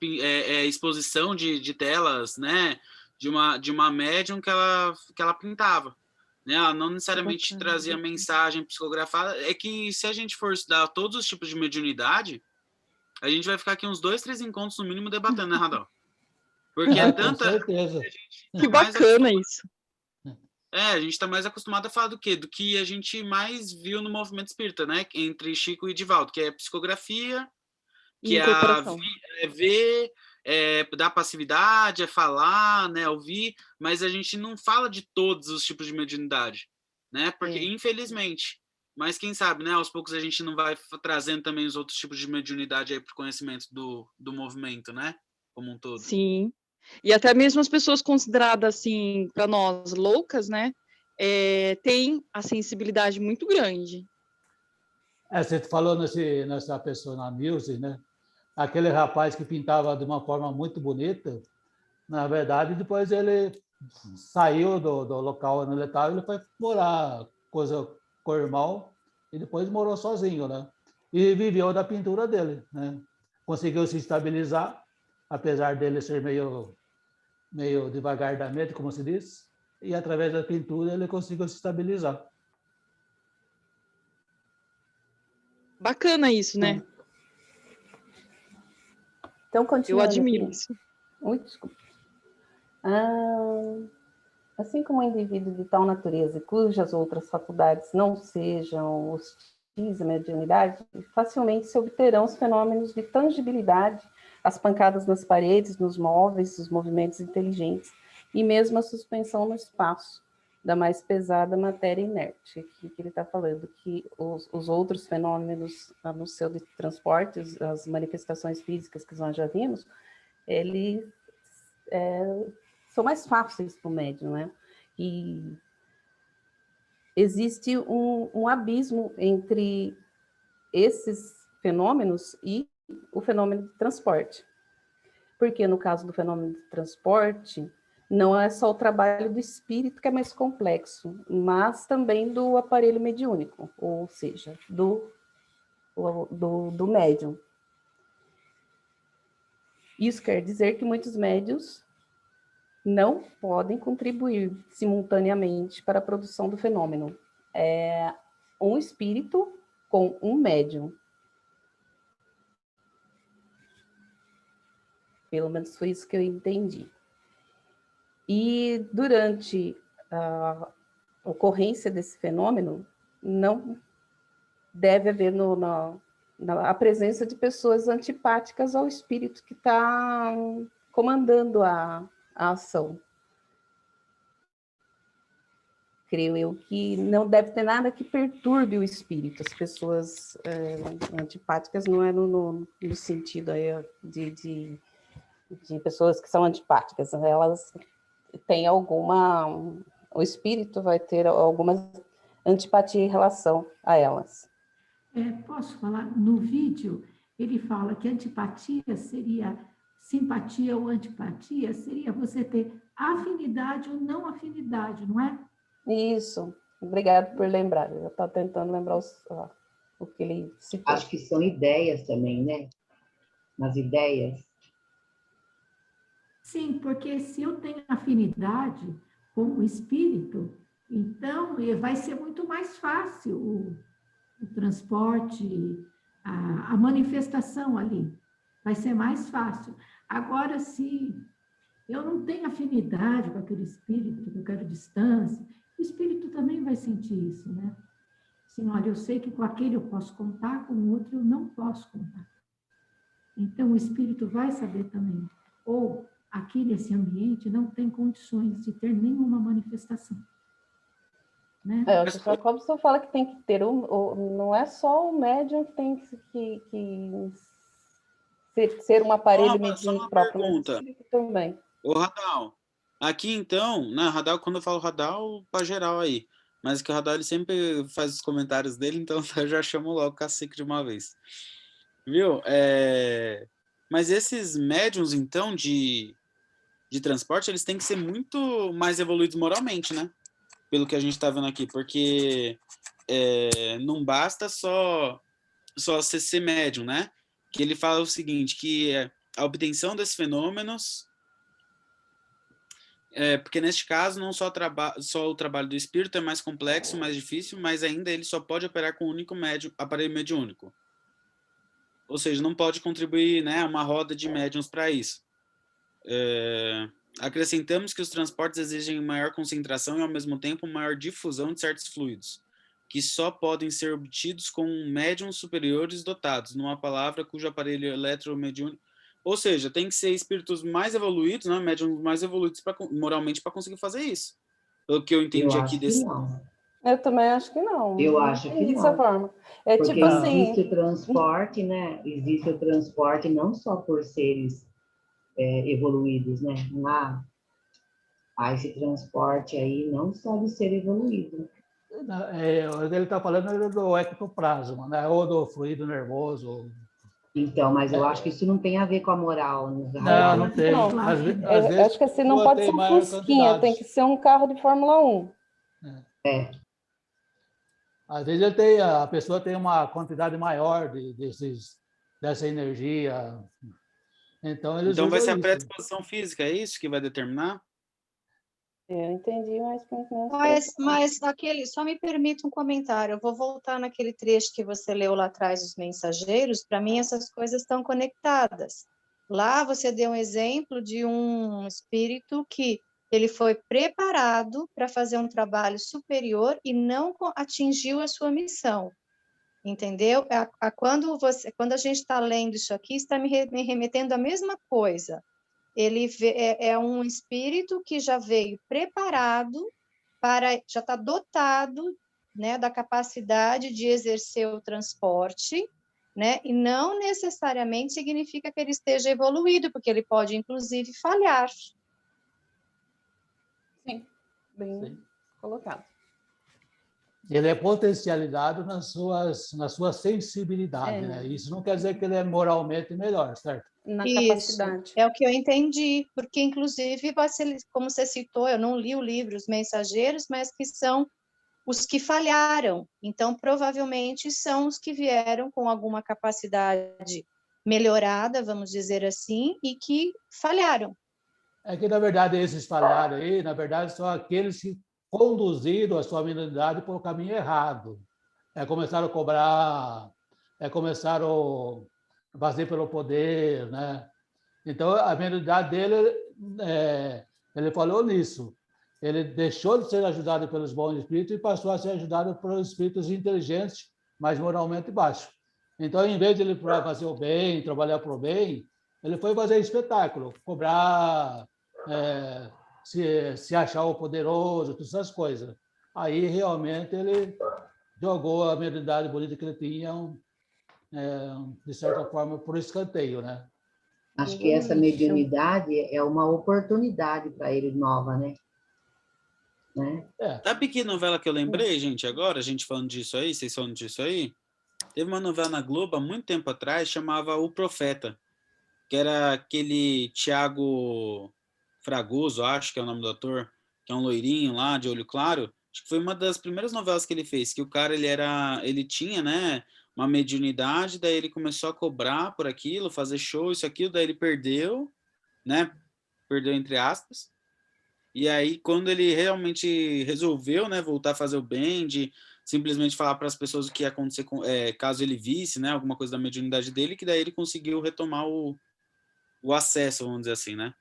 exposição de telas, né, de uma médium que ela pintava. Né? Ela não necessariamente trazia mensagem psicografada. É que se a gente for estudar todos os tipos de mediunidade, a gente vai ficar aqui uns 2, 3 encontros no mínimo debatendo, né, Radal? Porque é tanta... Com certeza. Que bacana isso. A gente está mais acostumado a falar do quê? Do que a gente mais viu no movimento espírita, né? Entre Chico e Divaldo, que é psicografia, que é ver, dar passividade, é falar, né? Ouvir, mas a gente não fala de todos os tipos de mediunidade, né? Porque, infelizmente, mas quem sabe, né? Aos poucos a gente não vai trazendo também os outros tipos de mediunidade aí para o conhecimento do movimento, né? Como um todo. Sim. E até mesmo as pessoas consideradas, assim, para nós, loucas, né? Têm a sensibilidade muito grande. Você falou nessa pessoa na Music, né? Aquele rapaz que pintava de uma forma muito bonita, na verdade, depois ele saiu do local onde ele estava, ele foi morar com o irmão, e depois morou sozinho, né? E viveu da pintura dele, né? Conseguiu se estabilizar, apesar dele ser meio devagar da mente, como se diz, e através da pintura ele conseguiu se estabilizar. Bacana isso, né? Então, continuando. Eu admiro isso. Ui, desculpa. Assim como o indivíduo de tal natureza, cujas outras faculdades não sejam hostis à mediunidade, facilmente se obterão os fenômenos de tangibilidade, as pancadas nas paredes, nos móveis, os movimentos inteligentes, e mesmo a suspensão no espaço da mais pesada matéria inerte. Aqui que ele está falando que os outros fenômenos no seu de transporte, as manifestações físicas que nós já vimos, eles são mais fáceis para o médium, né? E existe um abismo entre esses fenômenos e o fenômeno de transporte. Porque no caso do fenômeno de transporte, não é só o trabalho do espírito que é mais complexo, mas também do aparelho mediúnico, ou seja, do médium. Isso quer dizer que muitos médiuns não podem contribuir simultaneamente para a produção do fenômeno. É um espírito com um médium. Pelo menos foi isso que eu entendi. E durante a ocorrência desse fenômeno, não deve haver a presença de pessoas antipáticas ao espírito que está comandando a ação. Creio eu que não deve ter nada que perturbe o espírito. As pessoas antipáticas não é no sentido aí de pessoas que são antipáticas, elas têm alguma o espírito vai ter alguma antipatia em relação a elas. Posso falar? No vídeo, ele fala que antipatia seria simpatia ou antipatia, seria você ter afinidade ou não afinidade, não é? Isso. Obrigado por lembrar. Eu estava tentando lembrar o que ele citou. Acho que são ideias também, né? Nas ideias. Sim, porque se eu tenho afinidade com o espírito, então vai ser muito mais fácil o transporte, a manifestação ali. Vai ser mais fácil. Agora, se eu não tenho afinidade com aquele espírito, que eu quero distância, o espírito também vai sentir isso, né? Assim, olha, eu sei que com aquele eu posso contar, com o outro eu não posso contar. Então, o espírito vai saber também. Ou aqui nesse ambiente não tem condições de ter nenhuma manifestação. Né? O Dr. Jacobson fala que tem que ter, não é só o médium que tem que ser um aparelho mediúnico próprio, pergunta. Mas também. Ô, Radal, aqui então, né, Radal, quando eu falo Radal, para geral aí, mas que o Radal ele sempre faz os comentários dele, então eu já chamo logo o cacique de uma vez. Viu? Mas esses médiums, então, de transporte, eles têm que ser muito mais evoluídos moralmente, né? Pelo que a gente está vendo aqui, porque não basta só ser médium, né? Que ele fala o seguinte, que a obtenção desses fenômenos, porque neste caso não só o trabalho do espírito é mais complexo, mais difícil, mas ainda ele só pode operar com um único aparelho mediúnico. Ou seja, não pode contribuir, né, uma roda de médiums para isso. Acrescentamos que os transportes exigem maior concentração e, ao mesmo tempo, maior difusão de certos fluidos, que só podem ser obtidos com médiums superiores dotados, numa palavra cujo aparelho eletromediúnico. Ou seja, tem que ser espíritos mais evoluídos, né, médiums mais evoluídos moralmente para conseguir fazer isso. Pelo que eu entendi aqui desse. Não. Eu também acho que não. Eu acho que dessa não. Forma. Porque tipo assim. Existe o transporte, né? Existe o transporte não só por seres evoluídos, né? Há esse transporte aí não só de ser evoluído. Ele está falando do ectoplasma, né? Ou do fluido nervoso. Então, mas eu acho que isso não tem a ver com a moral. Não tem. Não. Às vezes, acho que assim, não pode ser um Fusquinha, tem que ser um carro de Fórmula 1. Às vezes a pessoa tem uma quantidade maior dessa energia. Então vai ser a predisposição física, é isso que vai determinar? Eu entendi, mas aquele, só me permita um comentário. Eu vou voltar naquele trecho que você leu lá atrás, os mensageiros. Para mim, essas coisas estão conectadas. Lá você deu um exemplo de um espírito que ele foi preparado para fazer um trabalho superior e não atingiu a sua missão. Entendeu? Quando a gente está lendo isso aqui, está me remetendo à mesma coisa. Ele é um espírito que já veio preparado já está dotado, né, da capacidade de exercer o transporte, né, e não necessariamente significa que ele esteja evoluído, porque ele pode, inclusive, falhar. Sim, bem colocado. Ele é potencializado na sua sensibilidade, né? Isso não quer dizer que ele é moralmente melhor, certo? Na capacidade. É o que eu entendi, porque, inclusive, como você citou, eu não li o livro Os Mensageiros, mas que são os que falharam. Então, provavelmente, são os que vieram com alguma capacidade melhorada, vamos dizer assim, e que falharam. É que, na verdade, esses falharam aí, na verdade, são aqueles que conduziram a sua mentalidade por o caminho errado. Começaram a cobrar, começaram a fazer pelo poder, né? Então, a mentalidade dele, ele falou nisso. Ele deixou de ser ajudado pelos bons espíritos e passou a ser ajudado pelos espíritos inteligentes, mas moralmente baixos. Então, em vez de ele fazer o bem, trabalhar para o bem, ele foi fazer espetáculo, cobrar, se achar o poderoso, todas essas coisas. Aí, realmente, ele jogou a mentalidade bonita que ele tinha, de certa forma, por escanteio, né? Acho que essa mediunidade é uma oportunidade para ele nova, né? né? Sabe que novela que eu lembrei, gente, agora, a gente falando disso aí, vocês falando disso aí? Teve uma novela na Globo há muito tempo atrás, chamava O Profeta, que era aquele Thiago Fragoso, acho que é o nome do ator, que é um loirinho lá, de olho claro. Acho que foi uma das primeiras novelas que ele fez, que o cara, ele tinha, né, uma mediunidade, daí ele começou a cobrar por aquilo, fazer show, isso, aquilo, daí ele perdeu, né, perdeu entre aspas, e aí quando ele realmente resolveu, né, voltar a fazer o bem, de simplesmente falar para as pessoas o que ia acontecer caso ele visse, né, alguma coisa da mediunidade dele, que daí ele conseguiu retomar o acesso, vamos dizer assim, né?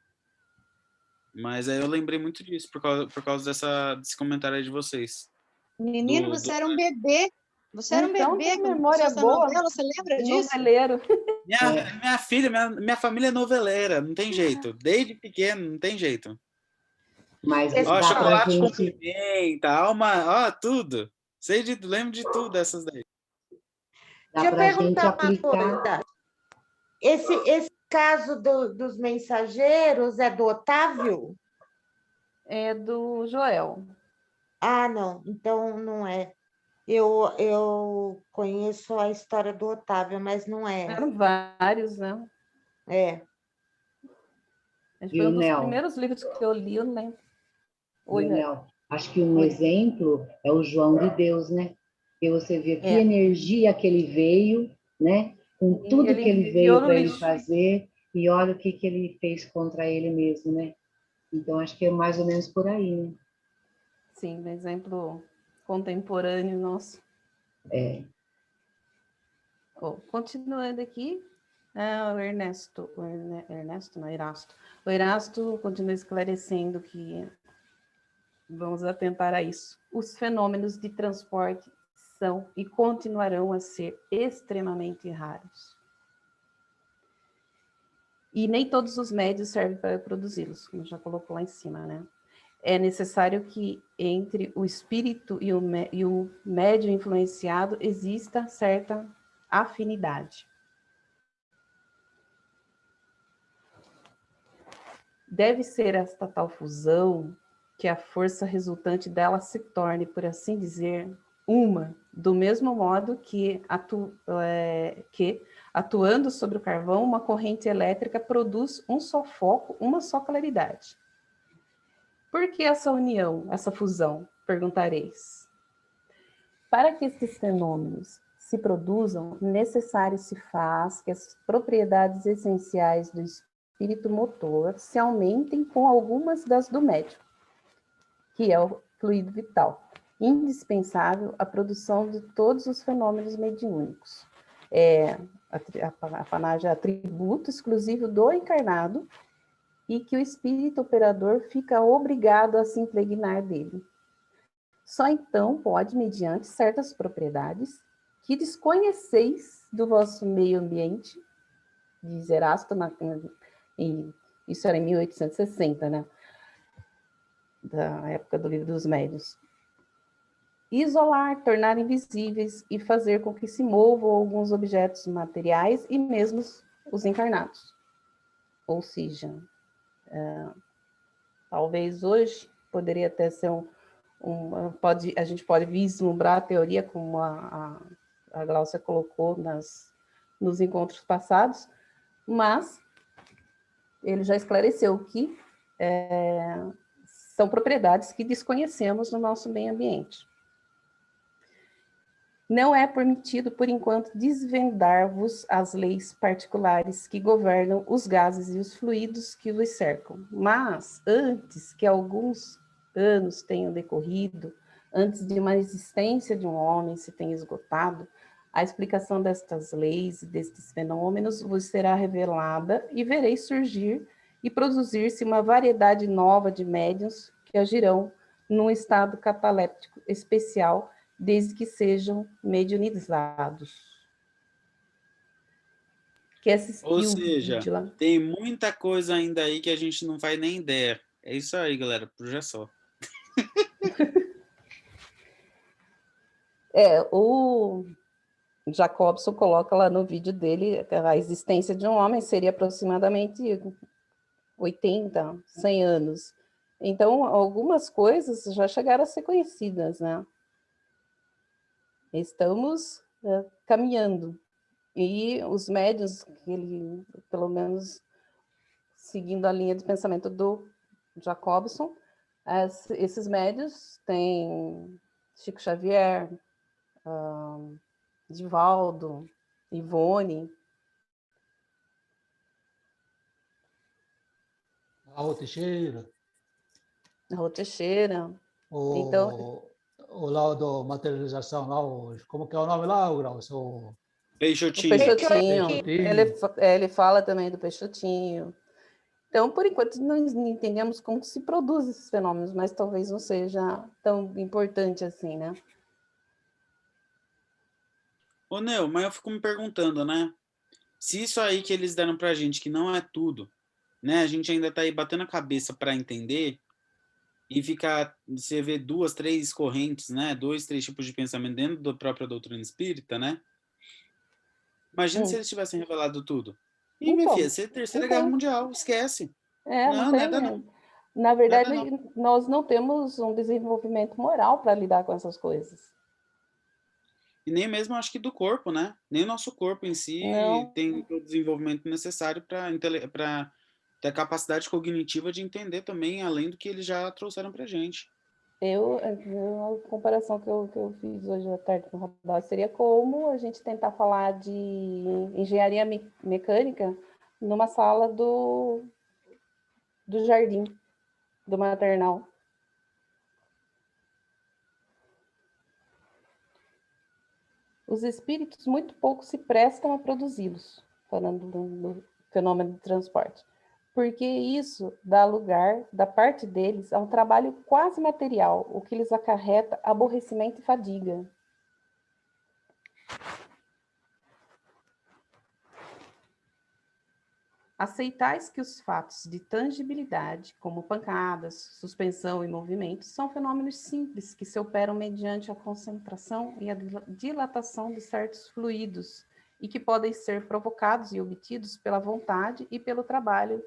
Mas aí eu lembrei muito disso, por causa desse comentário aí de vocês. Menino, você era um bebê. Você era um Então, bebê tem quando memória começou essa boa. novela, você lembra disso? Noveleiro. Minha filha, minha família é noveleira, não tem jeito. Desde pequeno, não tem jeito. Mas Ó, dá para chocolate com gente... pimenta, alma, ó, tudo. Lembro de tudo dessas daí. Dá Deixa eu para a gente perguntar uma aplicar... coisa. Esse caso dos mensageiros é do Otávio? É do Joel. Ah, não. Então, não é. Eu conheço a história do Otávio, mas não é. Eram vários, né? É. Acho que Viu, foi um dos Nel? primeiros livros que eu li, eu não lembro. Oi, Viu, Nel. Nel? Acho que um Oi. exemplo é o João de Deus, né? Porque você vê que É. energia que ele veio, né? Com E tudo ele que ele enviou veio no para ele lixo. fazer, e olha o que ele fez contra ele mesmo, né? Então, acho que é mais ou menos por aí, né? Sim, um exemplo contemporâneo nosso. É. Continuando aqui, o Erasto, não, Erasto. O Erasto continua esclarecendo que vamos atentar a isso. Os fenômenos de transporte são e continuarão a ser extremamente raros. E nem todos os médios servem para produzi-los, como já colocou lá em cima, né? É necessário que entre o espírito e o médio influenciado exista certa afinidade. Deve ser esta tal fusão que a força resultante dela se torne, por assim dizer, uma, do mesmo modo que atuando sobre o carvão, uma corrente elétrica produz um só foco, uma só claridade. Por que essa união, essa fusão? Perguntareis. Para que estes fenômenos se produzam, necessário se faz que as propriedades essenciais do espírito motor se aumentem com algumas das do médium, que é o fluido vital, indispensável à produção de todos os fenômenos mediúnicos. A fanágia é atributo exclusivo do encarnado e que o espírito operador fica obrigado a se impregnar dele. Só então pode, mediante certas propriedades que desconheceis do vosso meio ambiente, diz Erasto, isso era em 1860, né? Da época do Livro dos Médiuns. Isolar, tornar invisíveis e fazer com que se movam alguns objetos materiais e mesmo os encarnados. Ou seja, talvez hoje poderia até ser a gente pode vislumbrar a teoria, como a Gláucia colocou nos encontros passados, mas ele já esclareceu que são propriedades que desconhecemos no nosso meio ambiente. Não é permitido, por enquanto, desvendar-vos as leis particulares que governam os gases e os fluidos que vos cercam. Mas, antes que alguns anos tenham decorrido, antes de uma existência de um homem se tenha esgotado, a explicação destas leis e destes fenômenos vos será revelada e vereis surgir e produzir-se uma variedade nova de médiuns que agirão num estado cataléptico especial, desde que sejam mediunizados. Ou seja, tem muita coisa ainda aí que a gente não faz nem ideia. É isso aí, galera, por já só. O Jacobson coloca lá no vídeo dele que a existência de um homem seria aproximadamente 80, 100 anos. Então, algumas coisas já chegaram a ser conhecidas, né? Estamos caminhando. E os médiuns, pelo menos seguindo a linha de pensamento do Jacobson, esses médiuns têm Chico Xavier, Divaldo, Ivone. Raul Teixeira. Raul Teixeira. Então, o lá do materialização, lá, como que é o nome lá, Grau? Peixotinho. O Peixotinho. Ele fala também do Peixotinho. Então, por enquanto, não entendemos como se produzem esses fenômenos, mas talvez não seja tão importante assim, né? Ô, Neu, mas eu fico me perguntando, né? Se isso aí que eles deram pra gente, que não é tudo, né? A gente ainda tá aí batendo a cabeça para entender e ficar, você vê 2, 3 correntes, né? 2, 3 tipos de pensamento dentro da própria doutrina espírita, né? Imagina se eles tivessem revelado tudo. E, minha filha, você é Terceira Guerra Mundial, esquece. Não tem. Não. Na verdade, nós não temos um desenvolvimento moral para lidar com essas coisas. E nem mesmo, acho que do corpo, né? Nem o nosso corpo em si tem o desenvolvimento necessário para ter a capacidade cognitiva de entender também, além do que eles já trouxeram para a gente. A comparação que eu fiz hoje à tarde no Radar seria como a gente tentar falar de engenharia mecânica numa sala do jardim, do maternal. Os espíritos muito pouco se prestam a produzi-los, falando do fenômeno de transporte, porque isso dá lugar, da parte deles, a um trabalho quase material, o que lhes acarreta aborrecimento e fadiga. Aceitais que os fatos de tangibilidade, como pancadas, suspensão e movimentos, são fenômenos simples que se operam mediante a concentração e a dilatação de certos fluidos e que podem ser provocados e obtidos pela vontade e pelo trabalho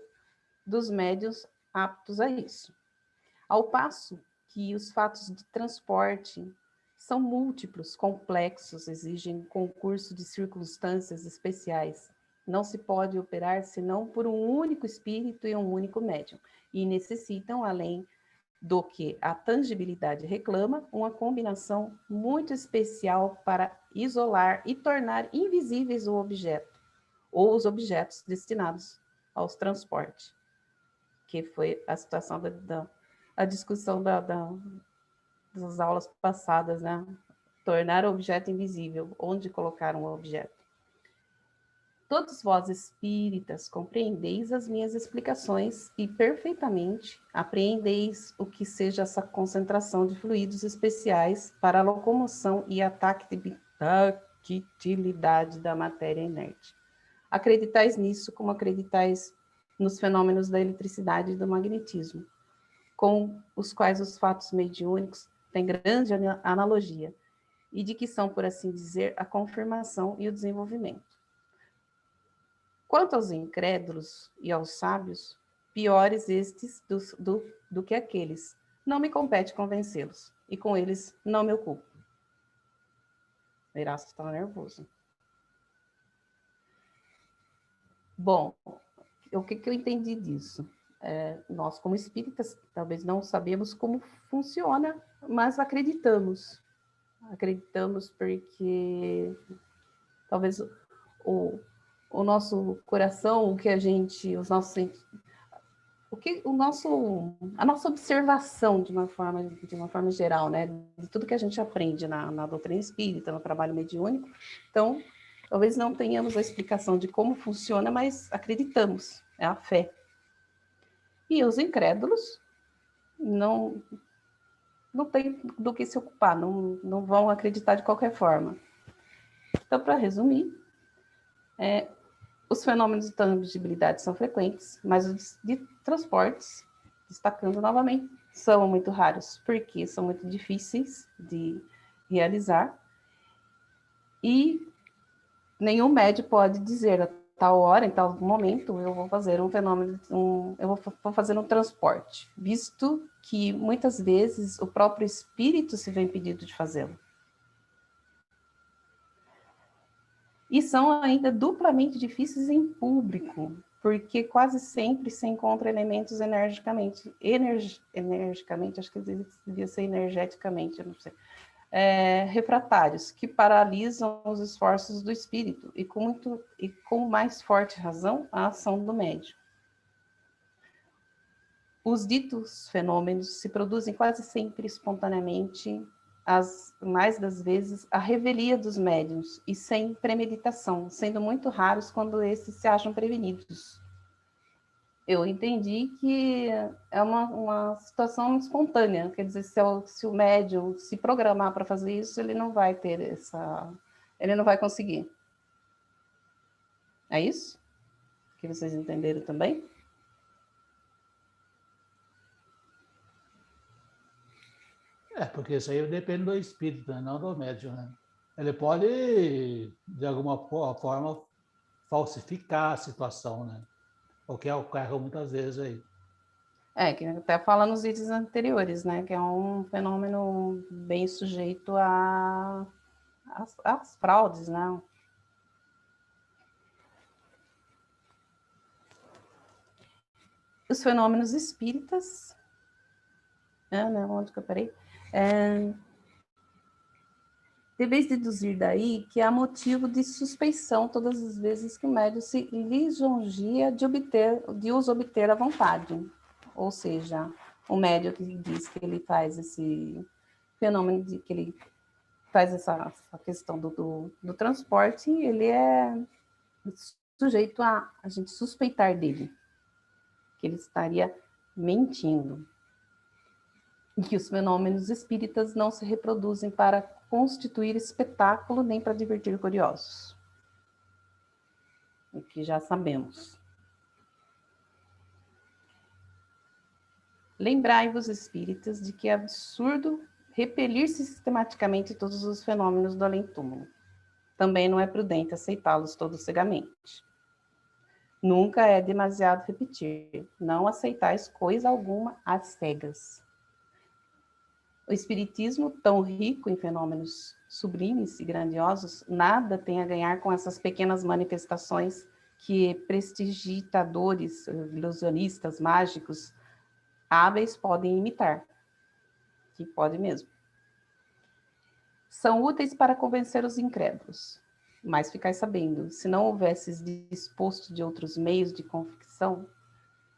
dos médiuns aptos a isso. Ao passo que os fatos de transporte são múltiplos, complexos, exigem concurso de circunstâncias especiais. Não se pode operar senão por um único espírito e um único médium, e necessitam, além do que a tangibilidade reclama, uma combinação muito especial para isolar e tornar invisíveis o objeto, ou os objetos destinados aos transportes, que foi a situação a discussão das aulas passadas, né? Tornar o objeto invisível, onde colocar um objeto. Todos vós espíritas compreendeis as minhas explicações e perfeitamente apreendeis o que seja essa concentração de fluidos especiais para a locomoção e a tactilidade da matéria inerte. Acreditais nisso como acreditais nos fenômenos da eletricidade e do magnetismo, com os quais os fatos mediúnicos têm grande analogia, e de que são, por assim dizer, a confirmação e o desenvolvimento. Quanto aos incrédulos e aos sábios, piores estes do que aqueles. Não me compete convencê-los, e com eles não me ocupo. Erasto está nervoso. Bom, o que eu entendi disso? Nós, como espíritas, talvez não sabemos como funciona, mas acreditamos. Acreditamos porque talvez o nosso coração, a nossa observação de uma forma geral, né, de tudo que a gente aprende na doutrina espírita, no trabalho mediúnico. Então, talvez não tenhamos a explicação de como funciona, mas acreditamos, é a fé. E os incrédulos não tem do que se ocupar, não vão acreditar de qualquer forma. Então, para resumir, os fenômenos de tangibilidade são frequentes, mas os de transportes, destacando novamente, são muito raros, porque são muito difíceis de realizar e nenhum médium pode dizer tal hora, em tal momento, eu vou fazer um fenômeno, eu vou fazer um transporte, visto que muitas vezes o próprio espírito se vê impedido de fazê-lo. E são ainda duplamente difíceis em público, porque quase sempre se encontra elementos energicamente, acho que devia ser energeticamente, eu não sei, refratários, que paralisam os esforços do espírito, e com mais forte razão, a ação do médium. Os ditos fenômenos se produzem quase sempre espontaneamente, mais das vezes, a revelia dos médiuns, e sem premeditação, sendo muito raros quando esses se acham prevenidos. Eu entendi que é uma situação espontânea, quer dizer, se o médium se programar para fazer isso, ele não vai ter ele não vai conseguir. É isso? Que vocês entenderam também? Porque isso aí depende do espírito, né? Não do médium, né? Ele pode, de alguma forma, falsificar a situação, né? O que ocorre muitas vezes aí. Que até fala nos vídeos anteriores, né? Que é um fenômeno bem sujeito às fraudes, né? Os fenômenos espíritas... onde que eu parei? Deveis deduzir daí que há motivo de suspeição todas as vezes que o médium se lisonjea de os obter à vontade. Ou seja, o médium que diz que ele faz esse fenômeno, que ele faz essa questão do transporte, ele é sujeito a gente suspeitar dele, que ele estaria mentindo. E que os fenômenos espíritas não se reproduzem para constituir espetáculo nem para divertir curiosos. O que já sabemos. Lembrai-vos, espíritas, de que é absurdo repelir sistematicamente todos os fenômenos do além-túmulo. Também não é prudente aceitá-los todos cegamente. Nunca é demasiado repetir. Não aceitais coisa alguma às cegas. O espiritismo, tão rico em fenômenos sublimes e grandiosos, nada tem a ganhar com essas pequenas manifestações que prestidigitadores, ilusionistas, mágicos, hábeis podem imitar. Que pode mesmo. São úteis para convencer os incrédulos. Mas ficai sabendo, se não houvesses disposto de outros meios de convicção,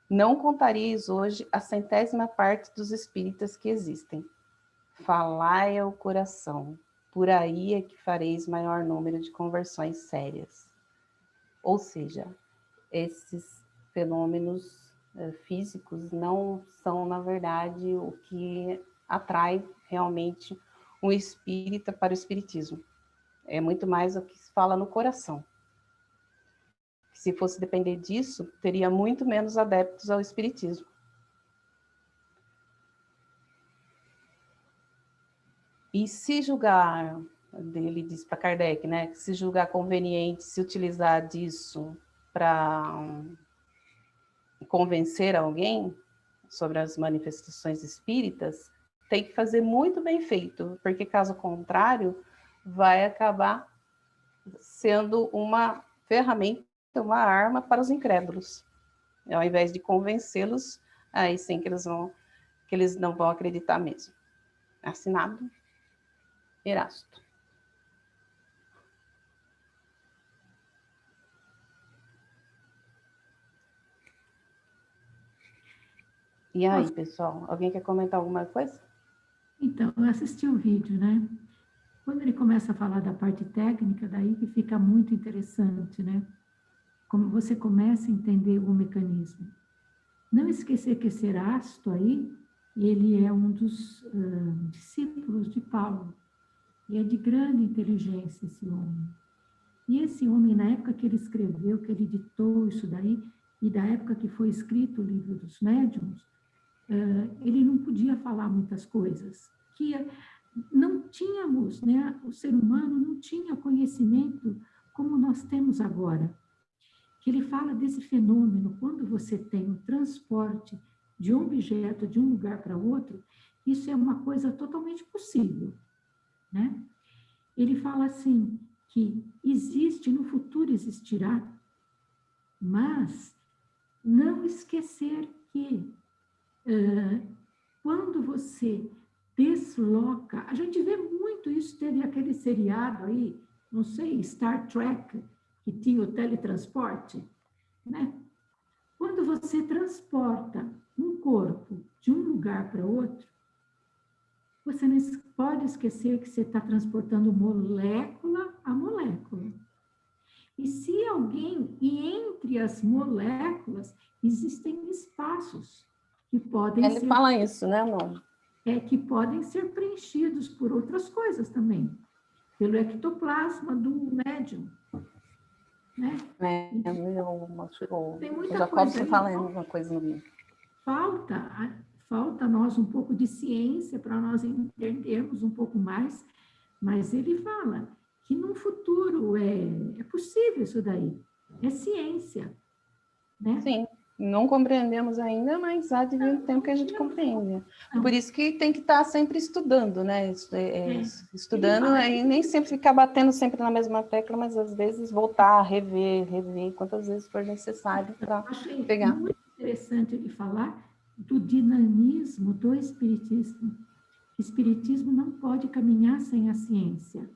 não contaríeis hoje a 100ª parte dos espíritas que existem. Falai ao coração, por aí é que fareis maior número de conversões sérias. Ou seja, esses fenômenos físicos não são, na verdade, o que atrai realmente um espírita para o espiritismo. É muito mais o que se fala no coração. Se fosse depender disso, teria muito menos adeptos ao espiritismo. E se julgar, ele diz para Kardec, né, se julgar conveniente se utilizar disso para convencer alguém sobre as manifestações espíritas, tem que fazer muito bem feito, porque caso contrário, vai acabar sendo uma ferramenta, uma arma para os incrédulos. Ao invés de convencê-los, aí sim que eles não vão acreditar mesmo. Assinado Erasto. E aí, pessoal, alguém quer comentar alguma coisa? Então, eu assisti o vídeo, né? Quando ele começa a falar da parte técnica, daí que fica muito interessante, né? Como você começa a entender o mecanismo. Não esquecer que esse Erasto aí, ele é um dos discípulos de Paulo. E é de grande inteligência esse homem. E esse homem, na época que ele escreveu, que ele ditou isso daí, e da época que foi escrito o livro dos médiuns, ele não podia falar muitas coisas. Que não tínhamos, né? O ser humano não tinha conhecimento como nós temos agora. que ele fala desse fenômeno, quando você tem o transporte de um objeto de um lugar para outro, isso é uma coisa totalmente possível, né? Ele fala assim, que existe, no futuro existirá, mas não esquecer que quando você desloca, a gente vê muito isso, teve aquele seriado aí, não sei, Star Trek, que tinha o teletransporte, né? Quando você transporta um corpo de um lugar para outro, você não pode esquecer que você está transportando molécula a molécula. E se entre as moléculas, existem espaços que podem Ele fala isso, né, não? Que podem ser preenchidos por outras coisas também, pelo ectoplasma do médium, né? Tem muita o Jacobson fala uma coisa no livro. Falta a nós um pouco de ciência para nós entendermos um pouco mais, mas ele fala que no futuro é possível isso daí, é ciência, né? Sim, não compreendemos ainda, mas há de vir um tempo que a gente compreende. Por isso que tem que estar sempre estudando, né? Estudando, e nem sempre ficar batendo sempre na mesma tecla, mas às vezes voltar, rever quantas vezes for necessário para pegar. Muito interessante ele falar do dinamismo do espiritismo. O espiritismo não pode caminhar sem a ciência,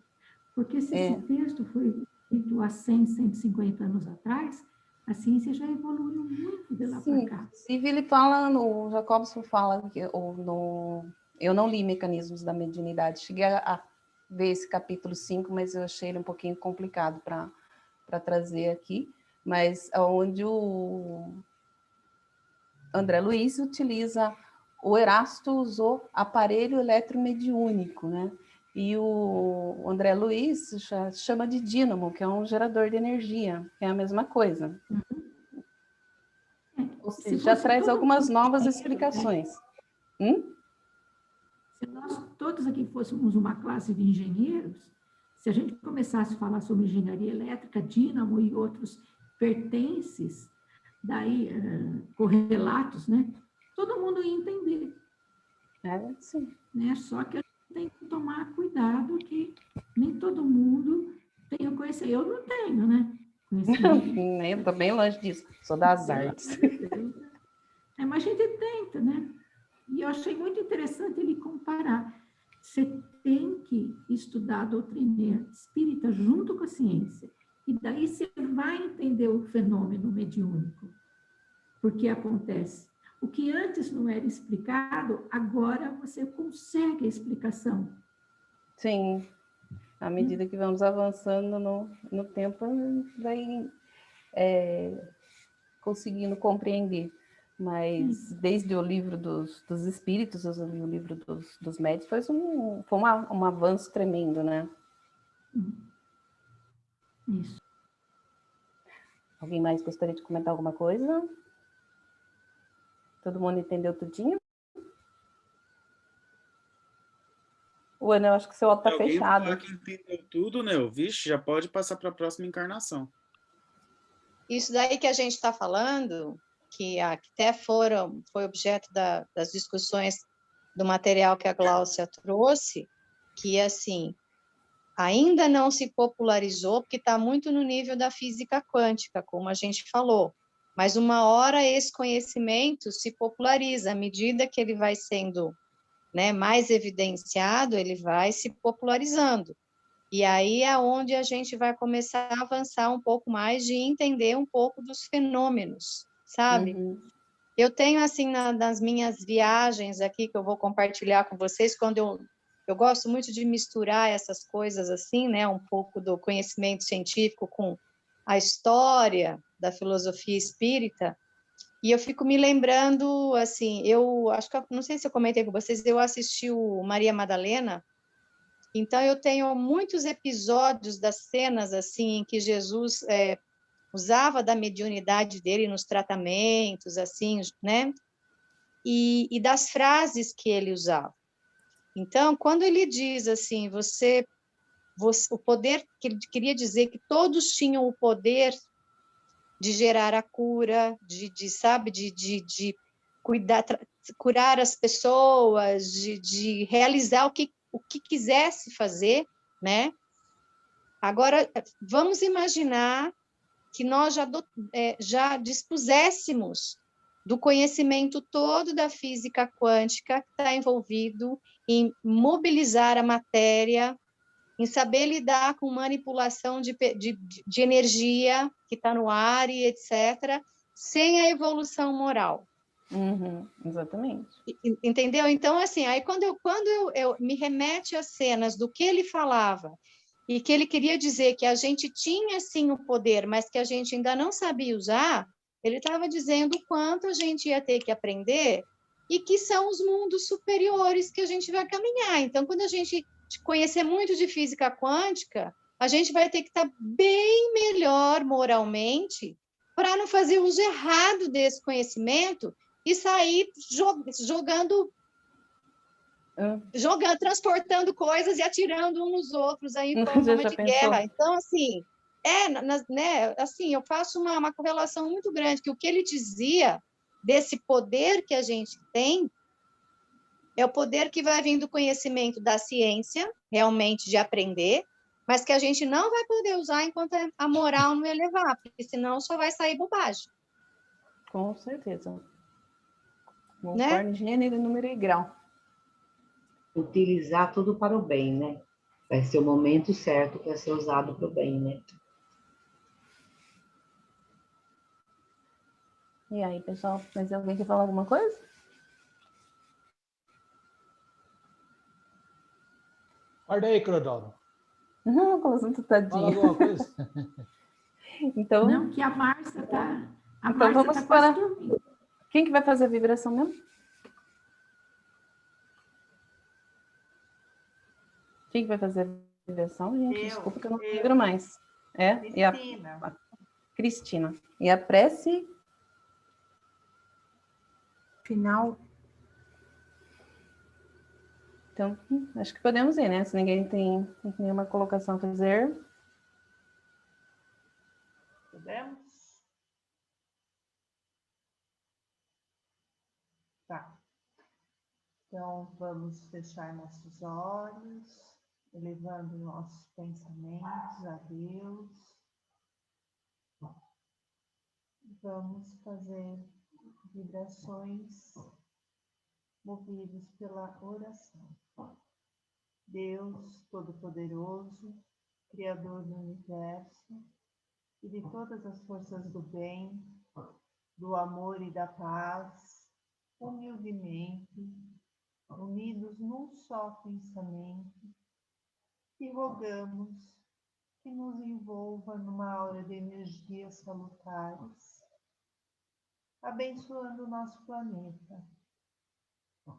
porque se esse texto foi escrito há 100, 150 anos atrás, a ciência já evoluiu muito de lá para cá. Inclusive, ele fala, o Jacobson fala, eu não li Mecanismos da Mediunidade, cheguei a ver esse capítulo 5, mas eu achei ele um pouquinho complicado para trazer aqui, mas onde o André Luiz utiliza, o Erasto usou aparelho eletromediúnico, né? E o André Luiz chama de dínamo, que é um gerador de energia, que é a mesma coisa. Ou seja, já traz algumas novas explicações. Se nós todos aqui fôssemos uma classe de engenheiros, se a gente começasse a falar sobre engenharia elétrica, dínamo e outros pertences, daí correlatos, né? Todo mundo ia entender. Sim. Né? Só que a gente tem que tomar cuidado que nem todo mundo tem o conhecimento. Eu não tenho, né? Eu estou bem longe disso, sou das artes. Mas a gente tenta, né? E eu achei muito interessante ele comparar. Você tem que estudar a doutrina espírita junto com a ciência. E daí você vai entender o fenômeno mediúnico. Porque acontece. O que antes não era explicado, agora você consegue a explicação. Sim. À medida que vamos avançando no tempo, vai conseguindo compreender. Mas desde o livro dos espíritos, o livro dos médios, foi um avanço tremendo, né? Isso. Alguém mais gostaria de comentar alguma coisa? Todo mundo entendeu tudinho? Ana, eu acho que o seu áudio está fechado. Falar que entendeu tudo, né? Vixe, já pode passar para a próxima encarnação. Isso daí que a gente está falando, que até foi objeto das discussões do material que a Gláucia trouxe, que, assim, ainda não se popularizou, porque está muito no nível da física quântica, como a gente falou. Mas uma hora esse conhecimento se populariza, à medida que ele vai sendo, né, mais evidenciado, ele vai se popularizando. E aí é onde a gente vai começar a avançar um pouco mais de entender um pouco dos fenômenos, sabe? Eu tenho, assim, nas minhas viagens aqui, que eu vou compartilhar com vocês, quando eu gosto muito de misturar essas coisas assim, né, um pouco do conhecimento científico com a história da filosofia espírita, e eu fico me lembrando, assim, eu acho que, não sei se eu comentei com vocês, eu assisti o Maria Madalena, então eu tenho muitos episódios das cenas, assim, em que Jesus usava da mediunidade dele nos tratamentos, assim, né, e das frases que ele usava. Então, quando ele diz assim, o poder, que ele queria dizer que todos tinham o poder de gerar a cura, sabe, de curar as pessoas, de realizar o que quisesse fazer, né? Agora, vamos imaginar que nós já dispuséssemos do conhecimento todo da física quântica que está envolvido em mobilizar a matéria, em saber lidar com manipulação de energia que está no ar e etc., sem a evolução moral. Exatamente. Entendeu? Então, assim, aí quando eu me remete às cenas do que ele falava, e que ele queria dizer que a gente tinha, sim, o poder, mas que a gente ainda não sabia usar, ele estava dizendo o quanto a gente ia ter que aprender e que são os mundos superiores que a gente vai caminhar. Então, quando a gente conhecer muito de física quântica, a gente vai ter que estar bem melhor moralmente para não fazer uso errado desse conhecimento e sair transportando coisas e atirando uns nos outros aí em forma de guerra. Então, assim, né, assim, eu faço uma correlação muito grande, que o que ele dizia desse poder que a gente tem é o poder que vai vir do conhecimento da ciência, realmente de aprender, mas que a gente não vai poder usar enquanto a moral não elevar, porque senão só vai sair bobagem. Com certeza. Né? Conforme gênero, número e grau. Utilizar tudo para o bem, né? Vai ser o momento certo para ser usado para o bem, né? E aí, pessoal, mais alguém quer falar alguma coisa? Guarda aí, Crodoro. Não, como assim, tadinha. Fala alguma coisa? Então, não, que a Márcia está... Então vamos para... Quem que vai fazer a vibração mesmo? Quem que vai fazer a vibração, gente? Desculpa que eu não lembro mais. Cristina. Cristina. E a prece final. Então, acho que podemos ir, né? Se ninguém tem nenhuma colocação a fazer. Podemos? Tá. Então, vamos fechar nossos olhos, elevando nossos pensamentos a Deus. Vamos fazer vibrações movidos pela oração. Deus Todo-Poderoso, Criador do Universo e de todas as forças do bem, do amor e da paz, humildemente, unidos num só pensamento, e rogamos que nos envolva numa aura de energias salutares, abençoando o nosso planeta,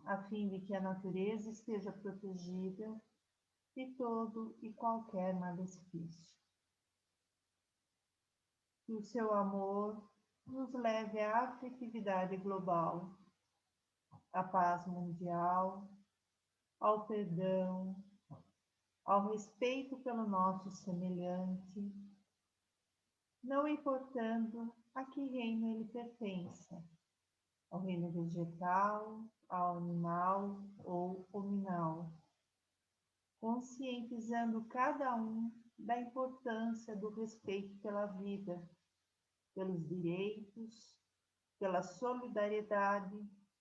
a fim de que a natureza esteja protegida de todo e qualquer malefício. Que o seu amor nos leve à afetividade global, à paz mundial, ao perdão, ao respeito pelo nosso semelhante, não importando a que reino ele pertença, ao reino vegetal, ao animal ou hominal, conscientizando cada um da importância do respeito pela vida, pelos direitos, pela solidariedade,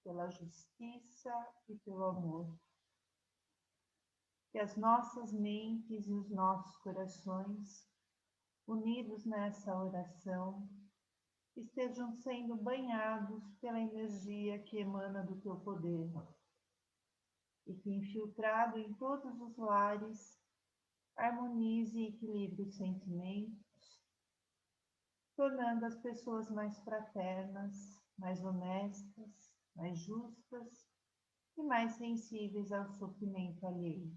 pela justiça e pelo amor. Que as nossas mentes e os nossos corações, unidos nessa oração, estejam sendo banhados pela energia que emana do teu poder e que, infiltrado em todos os lares, harmonize e equilibre os sentimentos, tornando as pessoas mais fraternas, mais honestas, mais justas e mais sensíveis ao sofrimento alheio.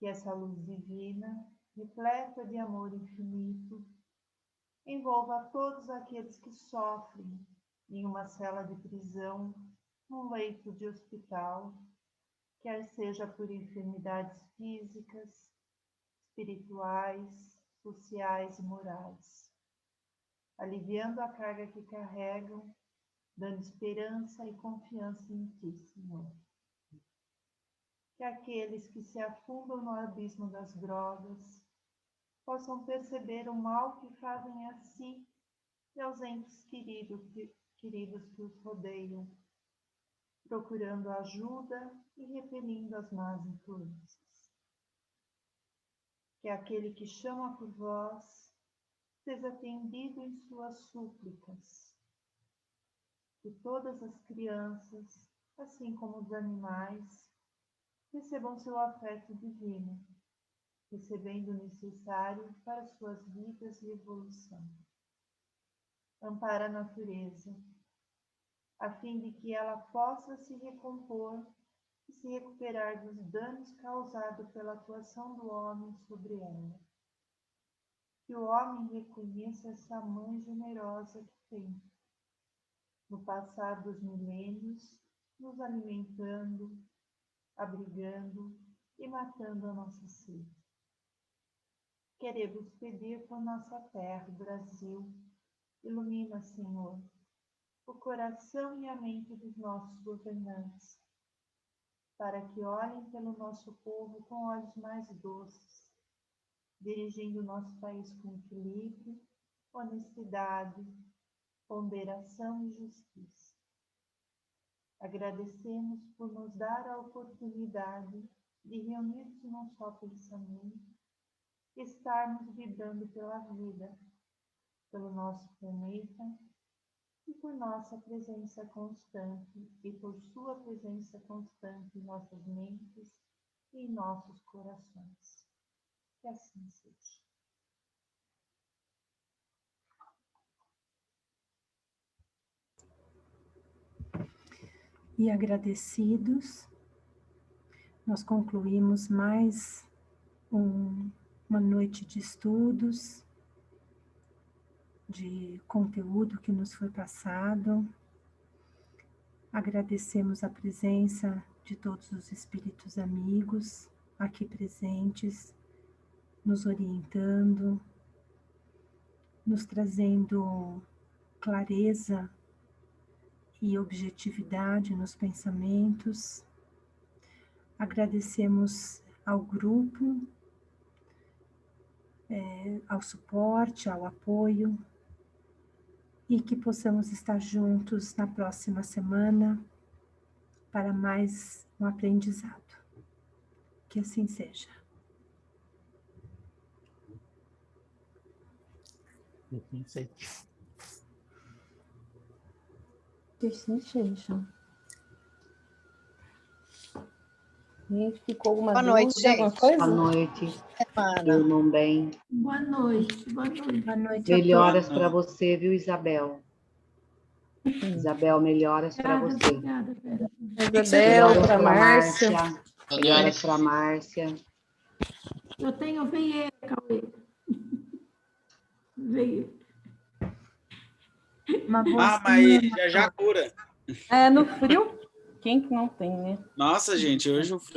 Que essa luz divina, repleta de amor infinito, envolva todos aqueles que sofrem em uma cela de prisão, num leito de hospital, quer seja por enfermidades físicas, espirituais, sociais e morais. aliviando a carga que carregam, dando esperança e confiança em Ti, Senhor. Que aqueles que se afundam no abismo das drogas possam perceber o mal que fazem a si e aos entes queridos que os rodeiam, procurando ajuda e repelindo as más influências. Que aquele que chama por vós seja atendido em suas súplicas. Que todas as crianças, assim como os animais, recebam seu afeto divino, recebendo o necessário para suas vidas e evolução. Ampara a natureza, a fim de que ela possa se recompor e se recuperar dos danos causados pela atuação do homem sobre ela. Que o homem reconheça essa mãe generosa que tem, no passar dos milênios, nos alimentando, abrigando e matando a nossa sede. Queremos pedir por nossa terra, o Brasil. Ilumina, Senhor, o coração e a mente dos nossos governantes, para que olhem pelo nosso povo com olhos mais doces, dirigindo o nosso país com equilíbrio, honestidade, ponderação e justiça. Agradecemos por nos dar a oportunidade de reunirmos num só pensamento e estarmos vibrando pela vida, pelo nosso planeta e por nossa presença constante e por sua presença constante em nossas mentes e em nossos corações. Que assim seja. E agradecidos, nós concluímos mais uma noite de estudos, de conteúdo que nos foi passado. Agradecemos a presença de todos os espíritos amigos aqui presentes, nos orientando, nos trazendo clareza e objetividade nos pensamentos. Agradecemos ao grupo, ao suporte, ao apoio, e que possamos estar juntos na próxima semana para mais um aprendizado. Que assim seja. Que assim seja. Gente, ficou alguma Boa noite, dúvida, alguma gente. coisa? Boa noite. Semana. Durmam bem. Boa noite, boa noite. Boa noite Melhoras para você, viu, Isabel? Isabel, melhoras para você. Obrigada, Vera. Isabel, Melhoras para para Márcia. Melhoras para Márcia. Eu tenho veieira, Cauê. Veieira. Mas já cura. No frio, quem que não tem, né? Nossa, gente, hoje o frio